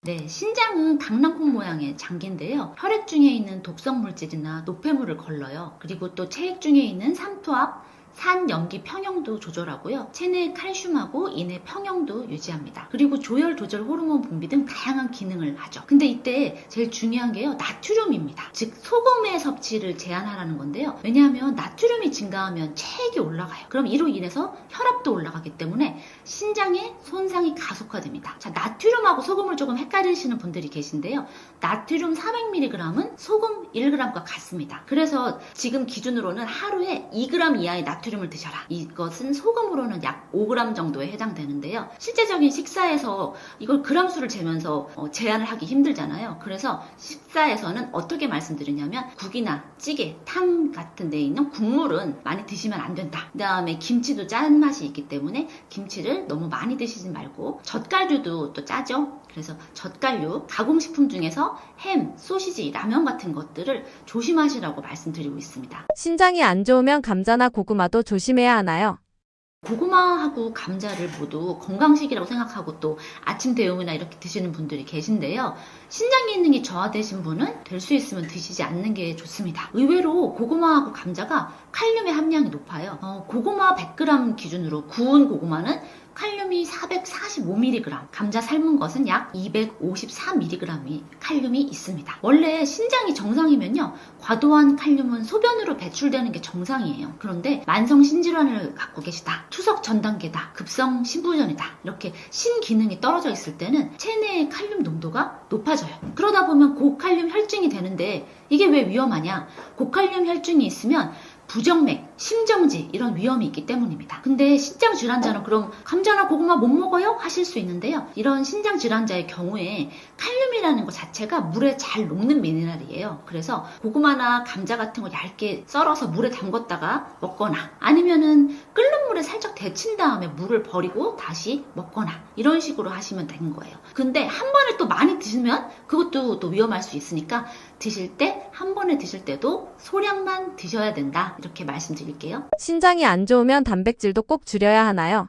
네, 신장은 강낭콩 모양의 장기인데요. 혈액 중에 있는 독성 물질이나 노폐물을 걸러요. 그리고 또 체액 중에 있는 삼투압, 산, 염기 평형도 조절하고요. 체내 칼슘하고 인의 평형도 유지합니다. 그리고 조혈 조절 호르몬 분비 등 다양한 기능을 하죠. 근데 이때 제일 중요한 게요. 나트륨입니다. 즉 소금의 섭취를 제한하라는 건데요. 왜냐하면 나트륨이 증가하면 체액이 올라가요. 그럼 이로 인해서 혈압도 올라가기 때문에 신장의 손상이 가속화됩니다. 자, 나트륨하고 소금을 조금 헷갈리시는 분들이 계신데요. 나트륨 400mg은 소금 1g과 같습니다. 그래서 지금 기준으로는 하루에 2g 이하의 나트륨을 드셔라. 이것은 소금으로는 약 5g 정도에 해당되는데요. 실제적인 식사에서 이걸 그람수를 재면서 제한을 하기 힘들잖아요. 그래서 식사에서는 어떻게 말씀드리냐면 국이나 찌개, 탕 같은 데 있는 국물은 많이 드시면 안 된다. 그 다음에 김치도 짠 맛이 있기 때문에 김치를 너무 많이 드시지 말고 젓갈류도 또 짜죠. 그래서 젓갈류, 가공식품 중에서 햄, 소시지, 라면 같은 것들을 조심하시라고 말씀드리고 있습니다. 신장이 안 좋으면 감자나 고구마도 조심해야 하나요? 고구마하고 감자를 모두 건강식이라고 생각하고 또 아침 대용이나 이렇게 드시는 분들이 계신데요. 신장 기능이 저하되신 분은 될 수 있으면 드시지 않는 게 좋습니다. 의외로 고구마하고 감자가 칼륨의 함량이 높아요. 고구마 100g 기준으로 구운 고구마는 칼륨이 445mg, 감자 삶은 것은 약 254mg의 칼륨이 있습니다. 원래 신장이 정상이면요, 과도한 칼륨은 소변으로 배출되는 게 정상이에요. 그런데 만성 신질환을 갖고 계시다, 투석 전 단계다, 급성 신부전이다, 이렇게 신기능이 떨어져 있을 때는 체내의 칼륨 농도가 높아져요. 그러다 보면 고칼륨 혈증이 되는데 이게 왜 위험하냐? 고칼륨 혈증이 있으면 부정맥, 심정지 이런 위험이 있기 때문입니다. 근데 신장 질환자는 그럼 감자나 고구마 못 먹어요? 하실 수 있는데요. 이런 신장 질환자의 경우에 칼륨이라는 것 자체가 물에 잘 녹는 미네랄이에요. 그래서 고구마나 감자 같은 거 얇게 썰어서 물에 담궜다가 먹거나 아니면은 끓는 물에 살짝 데친 다음에 물을 버리고 다시 먹거나 이런 식으로 하시면 되는 거예요. 근데 한 번에 또 많이 드시면 그것도 또 위험할 수 있으니까 드실 때 한 번에 드실 때도 소량만 드셔야 된다, 이렇게 말씀드릴게요. 신장이 안 좋으면 단백질도 꼭 줄여야 하나요?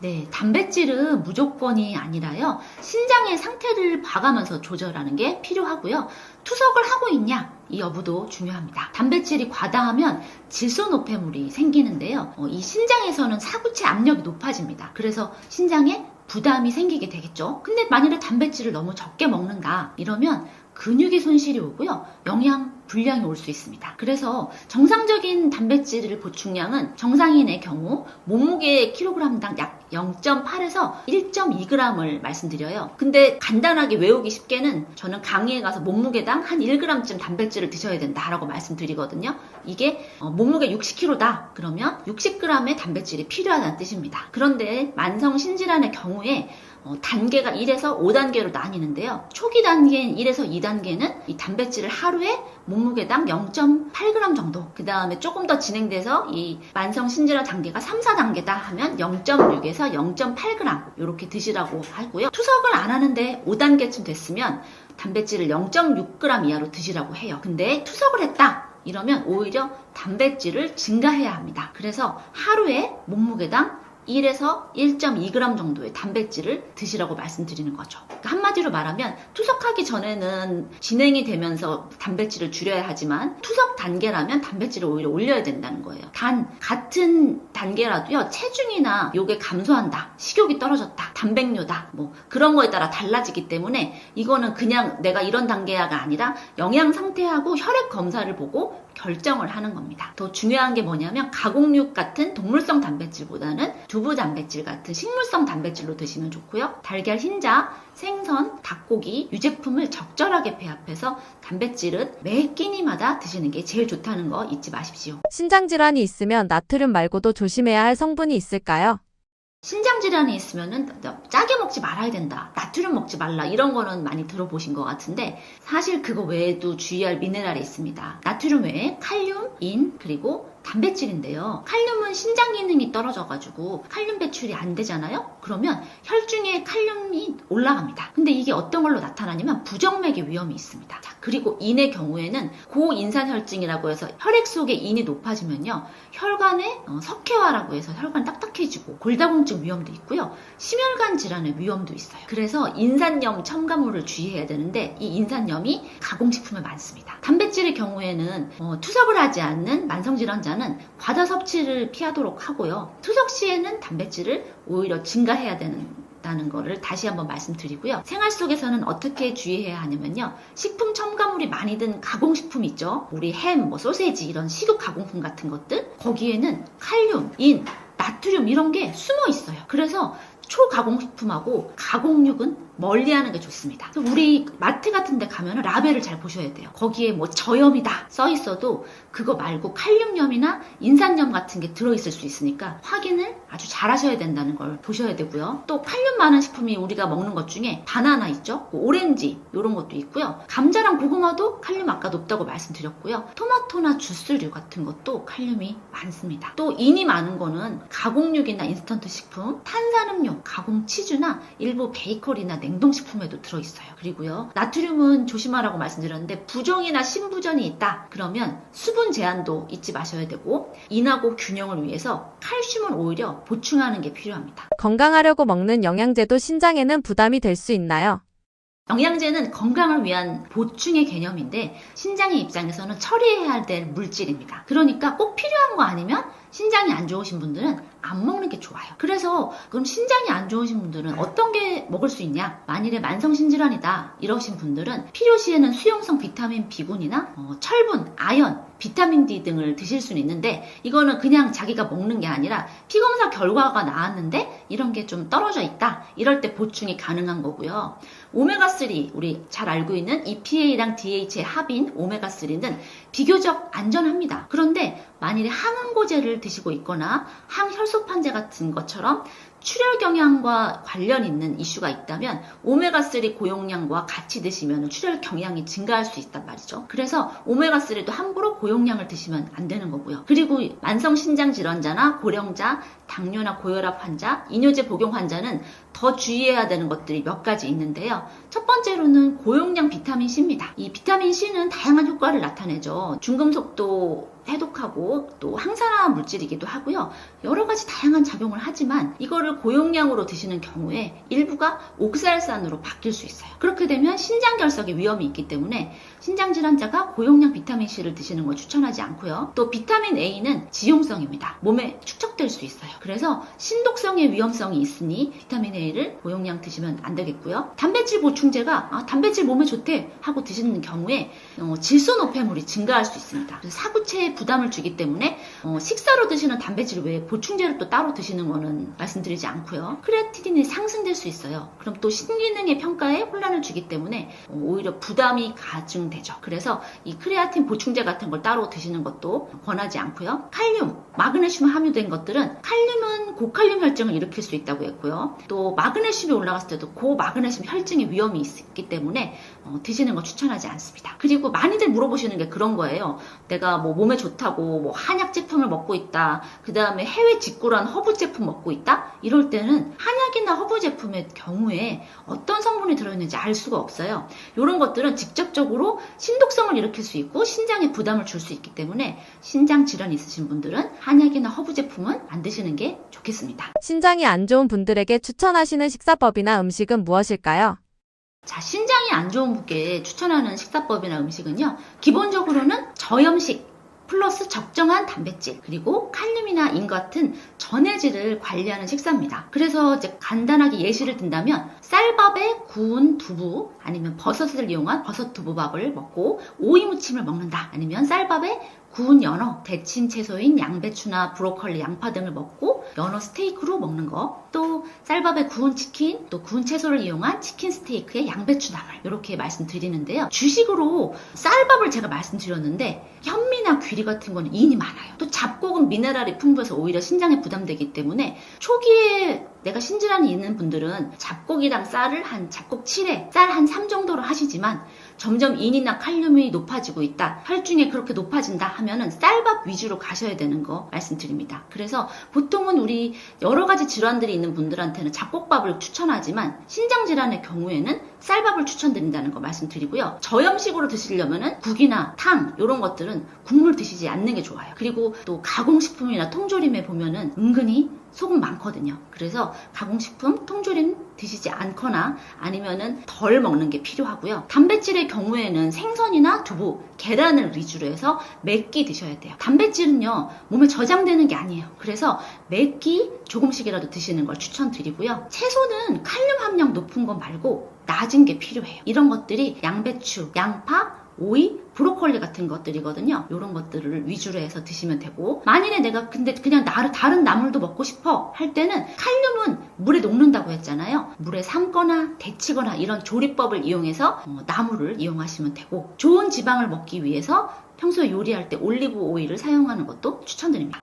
네, 단백질은 무조건이 아니라요, 신장의 상태를 봐가면서 조절하는 게 필요하고요. 투석을 하고 있냐, 이 여부도 중요합니다. 단백질이 과다하면 질소노폐물이 생기는데요. 이 신장에서는 사구체 압력이 높아집니다. 그래서 신장에 부담이 생기게 되겠죠. 근데 만일에 단백질을 너무 적게 먹는다, 이러면 근육의 손실이 오고요, 영양 불량이 올 수 있습니다. 그래서 정상적인 단백질 보충량은 정상인의 경우 몸무게 킬로그램당 약 0.8에서 1.2g을 말씀드려요. 근데 간단하게 외우기 쉽게는 저는 강의에 가서 몸무게당 한 1g쯤 단백질을 드셔야 된다라고 말씀드리거든요. 이게 몸무게 60kg다 그러면 60g의 단백질이 필요하다는 뜻입니다. 그런데 만성 신질환의 경우에 단계가 1에서 5단계로 나뉘는데요. 초기 단계인 1에서 2단계는 이 단백질을 하루에 몸무게당 0.8g 정도, 그 다음에 조금 더 진행돼서 이 만성 신질환 단계가 3, 4단계다 하면 0.6에서 0.8g 이렇게 드시라고 하고요. 투석을 안 하는데 5단계쯤 됐으면 단백질을 0.6g 이하로 드시라고 해요. 근데 투석을 했다, 이러면 오히려 단백질을 증가해야 합니다. 그래서 하루에 몸무게당 1에서 1.2g 정도의 단백질을 드시라고 말씀드리는 거죠. 그러니까 한마디로 말하면 투석하기 전에는 진행이 되면서 단백질을 줄여야 하지만 투석 단계라면 단백질을 오히려 올려야 된다는 거예요. 단 같은 단계라도요, 체중이나 요게 감소한다, 식욕이 떨어졌다, 단백뇨다, 뭐 그런 거에 따라 달라지기 때문에 이거는 그냥 내가 이런 단계가 아니라 영양 상태하고 혈액 검사를 보고 결정을 하는 겁니다. 더 중요한 게 뭐냐면 가공육 같은 동물성 단백질보다는 두부 단백질 같은 식물성 단백질로 드시면 좋고요. 달걀, 흰자, 생선, 닭고기, 유제품을 적절하게 배합해서 단백질은 매 끼니마다 드시는 게 제일 좋다는 거 잊지 마십시오. 신장 질환이 있으면 나트륨 말고도 조심해야 할 성분이 있을까요? 신장 질환이 있으면은 짜게 먹지 말아야 된다, 나트륨 먹지 말라, 이런 거는 많이 들어보신 것 같은데 사실 그거 외에도 주의할 미네랄이 있습니다. 나트륨 외에 칼륨, 인, 그리고 단백질인데요. 칼륨은 신장 기능이 떨어져가지고 칼륨 배출이 안 되잖아요. 그러면 혈중에 칼륨이 올라갑니다. 근데 이게 어떤 걸로 나타나냐면 부정맥의 위험이 있습니다. 자, 그리고 인의 경우에는 고인산혈증이라고 해서 혈액 속에 인이 높아지면요, 혈관에 석회화라고 해서 혈관이 딱딱해지고 골다공증 위험도 있고요, 심혈관 질환의 위험도 있어요. 그래서 인산염 첨가물을 주의해야 되는데 이 인산염이 가공식품에 많습니다. 단백질의 경우에는 투석을 하지 않는 만성질환자는 과다 섭취를 피하도록 하고요, 투석 시에는 단백질을 오히려 증가해야 된다는 거를 다시 한번 말씀드리고요. 생활 속에서는 어떻게 주의해야 하냐면요, 식품 첨가물이 많이 든 가공식품 있죠. 우리 햄, 소세지 이런 식육 가공품 같은 것들, 거기에는 칼륨, 인, 나트륨 이런 게 숨어 있어요. 그래서 초가공식품하고 가공육은 멀리하는 게 좋습니다. 우리 마트 같은 데 가면 라벨을 잘 보셔야 돼요. 거기에 뭐 저염이다 써 있어도 그거 말고 칼륨염이나 인산염 같은 게 들어있을 수 있으니까 확인을 아주 잘 하셔야 된다는 걸 보셔야 되고요. 또 칼륨 많은 식품이 우리가 먹는 것 중에 바나나 있죠, 오렌지 이런 것도 있고요, 감자랑 고구마도 칼륨 아까 높다고 말씀드렸고요, 토마토나 주스류 같은 것도 칼륨이 많습니다. 또 인이 많은 거는 가공육이나 인스턴트 식품, 탄산음료, 가공 치즈나 일부 베이커리나 냉동식품에도 들어있어요. 그리고요, 나트륨은 조심하라고 말씀드렸는데 부종이나 신부전이 있다 그러면 수분 제한도 잊지 마셔야 되고, 인하고 균형을 위해서 칼슘은 오히려 보충하는 게 필요합니다. 건강하려고 먹는 영양제도 신장에는 부담이 될 수 있나요? 영양제는 건강을 위한 보충의 개념인데 신장의 입장에서는 처리해야 될 물질입니다. 그러니까 꼭 필요한 거 아니면 신장이 안 좋으신 분들은 안 먹는 게 좋아요. 그래서 그럼 신장이 안 좋으신 분들은 어떤 게 먹을 수 있냐? 만일에 만성신질환이다 이러신 분들은 필요시에는 수용성 비타민 B군이나 철분, 아연, 비타민 D 등을 드실 수는 있는데 이거는 그냥 자기가 먹는 게 아니라 피검사 결과가 나왔는데 이런 게 좀 떨어져 있다. 이럴 때 보충이 가능한 거고요. 오메가3, 우리 잘 알고 있는 EPA랑 DHA의 합인 오메가3는 비교적 안전합니다. 그런데 만일에 항응고제를 드시고 있거나 항혈소판제 같은 것처럼 출혈 경향과 관련 있는 이슈가 있다면 오메가3 고용량과 같이 드시면 출혈 경향이 증가할 수 있단 말이죠. 그래서 오메가3도 함부로 고용량을 드시면 안 되는 거고요. 그리고 만성신장질환자나 고령자, 당뇨나 고혈압 환자, 이뇨제 복용 환자는 더 주의해야 되는 것들이 몇 가지 있는데요. 첫 번째로는 고용량 비타민 C입니다. 이 비타민 C는 다양한 효과를 나타내죠. 중금속도 해독하고 또 항산화 물질이기도 하고요. 여러 가지 다양한 작용을 하지만 이거를 고용량으로 드시는 경우에 일부가 옥살산으로 바뀔 수 있어요. 그렇게 되면 신장결석의 위험이 있기 때문에 신장질환자가 고용량 비타민C를 드시는 걸 추천하지 않고요. 또 비타민 A는 지용성입니다. 몸에 축적될 수 있어요. 그래서 신독성의 위험성이 있으니 비타민 A를 고용량 드시면 안 되겠고요. 단백질 보충제가 단백질 몸에 좋대 하고 드시는 경우에 질소노폐물이 증가할 수 있습니다. 그래서 사구체에 부담을 주기 때문에 식사로 드시는 단백질 외에 보충제를 또 따로 드시는 거는 말씀드리지 않고요. 크레아티닌이 상승될 수 있어요. 그럼 또 신기능의 평가에 혼란을 주기 때문에 오히려 부담이 가중되죠. 그래서 이 크레아틴 보충제 같은 걸 따로 드시는 것도 권하지 않고요. 칼륨, 마그네슘 함유된 것들은 칼륨은 고칼륨 혈증을 일으킬 수 있다고 했고요. 또 마그네슘이 올라갔을 때도 고마그네슘 혈증의 위험이 있기 때문에 드시는 거 추천하지 않습니다. 그리고 많이들 물어보시는 게 그런 거예요. 내가 뭐 몸에 좋다고 뭐 한약 제품을 먹고 있다. 그 다음에 해외 직구란 허브 제품 먹고 있다. 이럴 때는 한약이나 허브 제품의 경우에 어떤 성분이 들어있는지 알 수가 없어요. 이런 것들은 직접적으로 신독성을 일으킬 수 있고 신장에 부담을 줄 수 있기 때문에 신장 질환이 있으신 분들은 한약이나 허브 제품은 안 드시는 게 좋겠습니다. 신장이 안 좋은 분들에게 추천하시는 식사법이나 음식은 무엇일까요? 자, 신장이 안 좋은 분께 추천하는 식사법이나 음식은요. 기본적으로는 저염식 플러스 적정한 단백질 그리고 칼륨이나 인 같은 전해질을 관리하는 식사입니다. 그래서 이제 간단하게 예시를 든다면 쌀밥에 구운 두부 아니면 버섯을 이용한 버섯 두부밥을 먹고 오이 무침을 먹는다. 아니면 쌀밥에 구운 연어, 데친 채소인 양배추나 브로콜리, 양파 등을 먹고 연어 스테이크로 먹는 거, 또 쌀밥에 구운 치킨, 또 구운 채소를 이용한 치킨 스테이크에 양배추 나물 이렇게 말씀드리는데요. 주식으로 쌀밥을 제가 말씀드렸는데 현미나 귀리 같은 거는 인이 많아요. 또 잡곡은 미네랄이 풍부해서 오히려 신장에 부담되기 때문에 초기에 내가 신질환이 있는 분들은 잡곡이랑 쌀을 한 잡곡 7회, 쌀 한 3 정도로 하시지만 점점 인이나 칼륨이 높아지고 있다. 혈중에 그렇게 높아진다 하면은 쌀밥 위주로 가셔야 되는 거 말씀드립니다. 그래서 보통은 우리 여러 가지 질환들이 있는 분들한테는 잡곡밥을 추천하지만 신장 질환의 경우에는 쌀밥을 추천드린다는 거 말씀드리고요. 저염식으로 드시려면은 국이나 탕 이런 것들은 국물 드시지 않는 게 좋아요. 그리고 또 가공식품이나 통조림에 보면은 은근히 소금 많거든요. 그래서 가공식품, 통조림 드시지 않거나 아니면은 덜 먹는 게 필요하고요. 단백질의 경우에는 생선이나 두부, 계란을 위주로 해서 몇 끼 드셔야 돼요. 단백질은요, 몸에 저장되는 게 아니에요. 그래서 몇 끼 조금씩이라도 드시는 걸 추천드리고요. 채소는 칼륨 함량 높은 거 말고 낮은 게 필요해요. 이런 것들이 양배추, 양파, 오이, 브로콜리 같은 것들이거든요. 이런 것들을 위주로 해서 드시면 되고, 만일에 내가 근데 그냥 다른 나물도 먹고 싶어 할 때는 칼륨은 물에 녹는다고 했잖아요. 물에 삶거나 데치거나 이런 조리법을 이용해서 나물을 이용하시면 되고, 좋은 지방을 먹기 위해서 평소에 요리할 때 올리브 오일을 사용하는 것도 추천드립니다.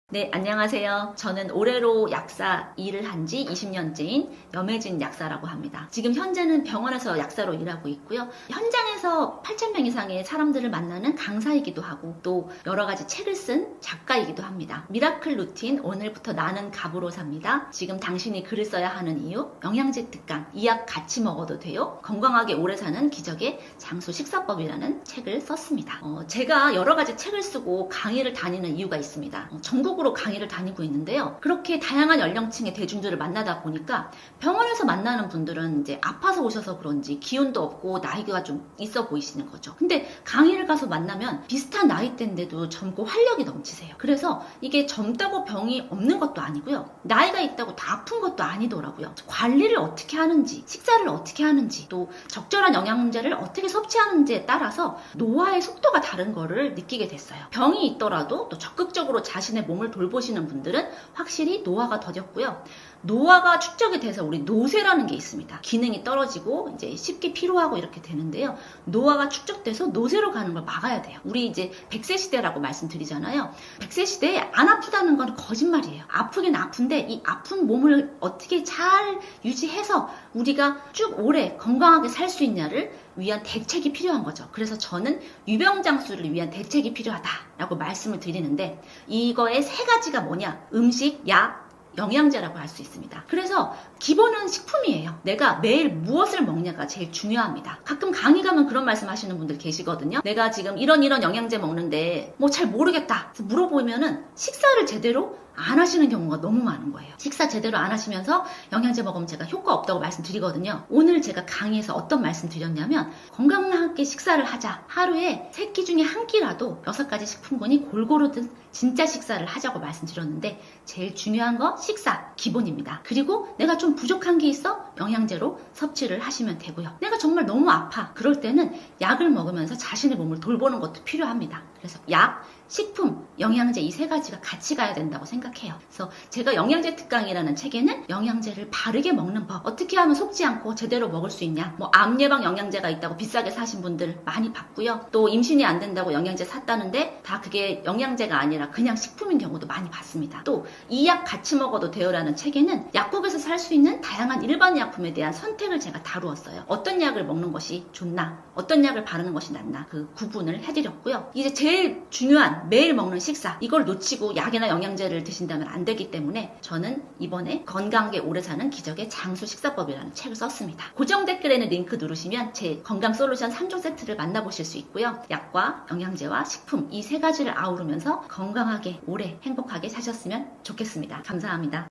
네, 안녕하세요. 저는 올해로 약사 일을 한 지 20년째인 염혜진 약사라고 합니다. 지금 현재는 병원에서 약사로 일하고 있고요. 현장에서 8,000명 이상의 사람들을 만나는 강사이기도 하고 또 여러 가지 책을 쓴 작가이기도 합니다. 미라클 루틴, 오늘부터 나는 갑으로 삽니다. 지금 당신이 글을 써야 하는 이유, 영양제 특강, 이 약 같이 먹어도 돼요. 건강하게 오래 사는 기적의 장수 식사법이라는 책을 썼습니다. 제가 여러 가지 책을 쓰고 강의를 다니는 이유가 있습니다. 전국 전국으로 강의를 다니고 있는데요. 그렇게 다양한 연령층의 대중들을 만나다 보니까 병원에서 만나는 분들은 이제 아파서 오셔서 그런지 기운도 없고 나이가 좀 있어 보이시는 거죠. 근데 강의를 가서 만나면 비슷한 나이대인데도 젊고 활력이 넘치세요. 그래서 이게 젊다고 병이 없는 것도 아니고요. 나이가 있다고 다 아픈 것도 아니더라고요. 관리를 어떻게 하는지, 식사를 어떻게 하는지, 또 적절한 영양제를 어떻게 섭취하는지에 따라서 노화의 속도가 다른 거를 느끼게 됐어요. 병이 있더라도 또 적극적으로 자신의 몸을 돌보시는 분들은 확실히 노화가 더뎠고요. 노화가 축적이 돼서 우리 노쇠라는 게 있습니다. 기능이 떨어지고 이제 쉽게 피로하고 이렇게 되는데요. 노화가 축적돼서 노쇠로 가는 걸 막아야 돼요. 우리 이제 100세 시대라고 말씀드리잖아요. 100세 시대에 안 아프다는 건 거짓말이에요. 아프긴 아픈데 이 아픈 몸을 어떻게 잘 유지해서 우리가 쭉 오래 건강하게 살 수 있냐를 위한 대책이 필요한 거죠. 그래서 저는 유병장수를 위한 대책이 필요하다라고 말씀을 드리는데 이거의 세 가지가 뭐냐? 음식, 약, 영양제라고 할 수 있습니다. 그래서 기본은 식품이에요. 내가 매일 무엇을 먹냐가 제일 중요합니다. 가끔 강의 가면 그런 말씀 하시는 분들 계시거든요. 내가 지금 이런 영양제 먹는데 뭐 잘 모르겠다. 그래서 물어보면은 식사를 제대로 안 하시는 경우가 너무 많은 거예요. 식사 제대로 안 하시면서 영양제 먹으면 제가 효과 없다고 말씀드리거든요. 오늘 제가 강의에서 어떤 말씀 드렸냐면 건강하게 식사를 하자. 하루에 3끼 중에 한 끼라도 6가지 식품군이 골고루 든 진짜 식사를 하자고 말씀드렸는데 제일 중요한 거 식사 기본입니다. 그리고 내가 좀 부족한 게 있어? 영양제로 섭취를 하시면 되고요. 내가 정말 너무 아파. 그럴 때는 약을 먹으면서 자신의 몸을 돌보는 것도 필요합니다. 그래서 약, 식품, 영양제 이 3가지가 같이 가야 된다고 생각해요. 그래서 제가 영양제 특강이라는 책에는 영양제를 바르게 먹는 법, 어떻게 하면 속지 않고 제대로 먹을 수 있냐, 뭐 암 예방 영양제가 있다고 비싸게 사신 분들 많이 봤고요. 또 임신이 안 된다고 영양제 샀다는데 다 그게 영양제가 아니라 그냥 식품인 경우도 많이 봤습니다. 또 이 약 같이 먹어도 돼요라는 책에는 약국에서 살 수 있는 다양한 일반 약품에 대한 선택을 제가 다루었어요. 어떤 약을 먹는 것이 좋나, 어떤 약을 바르는 것이 낫나 그 구분을 해드렸고요. 이제 제일 중요한 매일 먹는 식사, 이걸 놓치고 약이나 영양제를 드신다면 안 되기 때문에 저는 이번에 건강하게 오래 사는 기적의 장수 식사법이라는 책을 썼습니다. 고정 댓글에는 링크 누르시면 제 건강 솔루션 3종 세트를 만나보실 수 있고요. 약과 영양제와 식품 이 3가지를 아우르면서 건강하게 오래 행복하게 사셨으면 좋겠습니다. 감사합니다.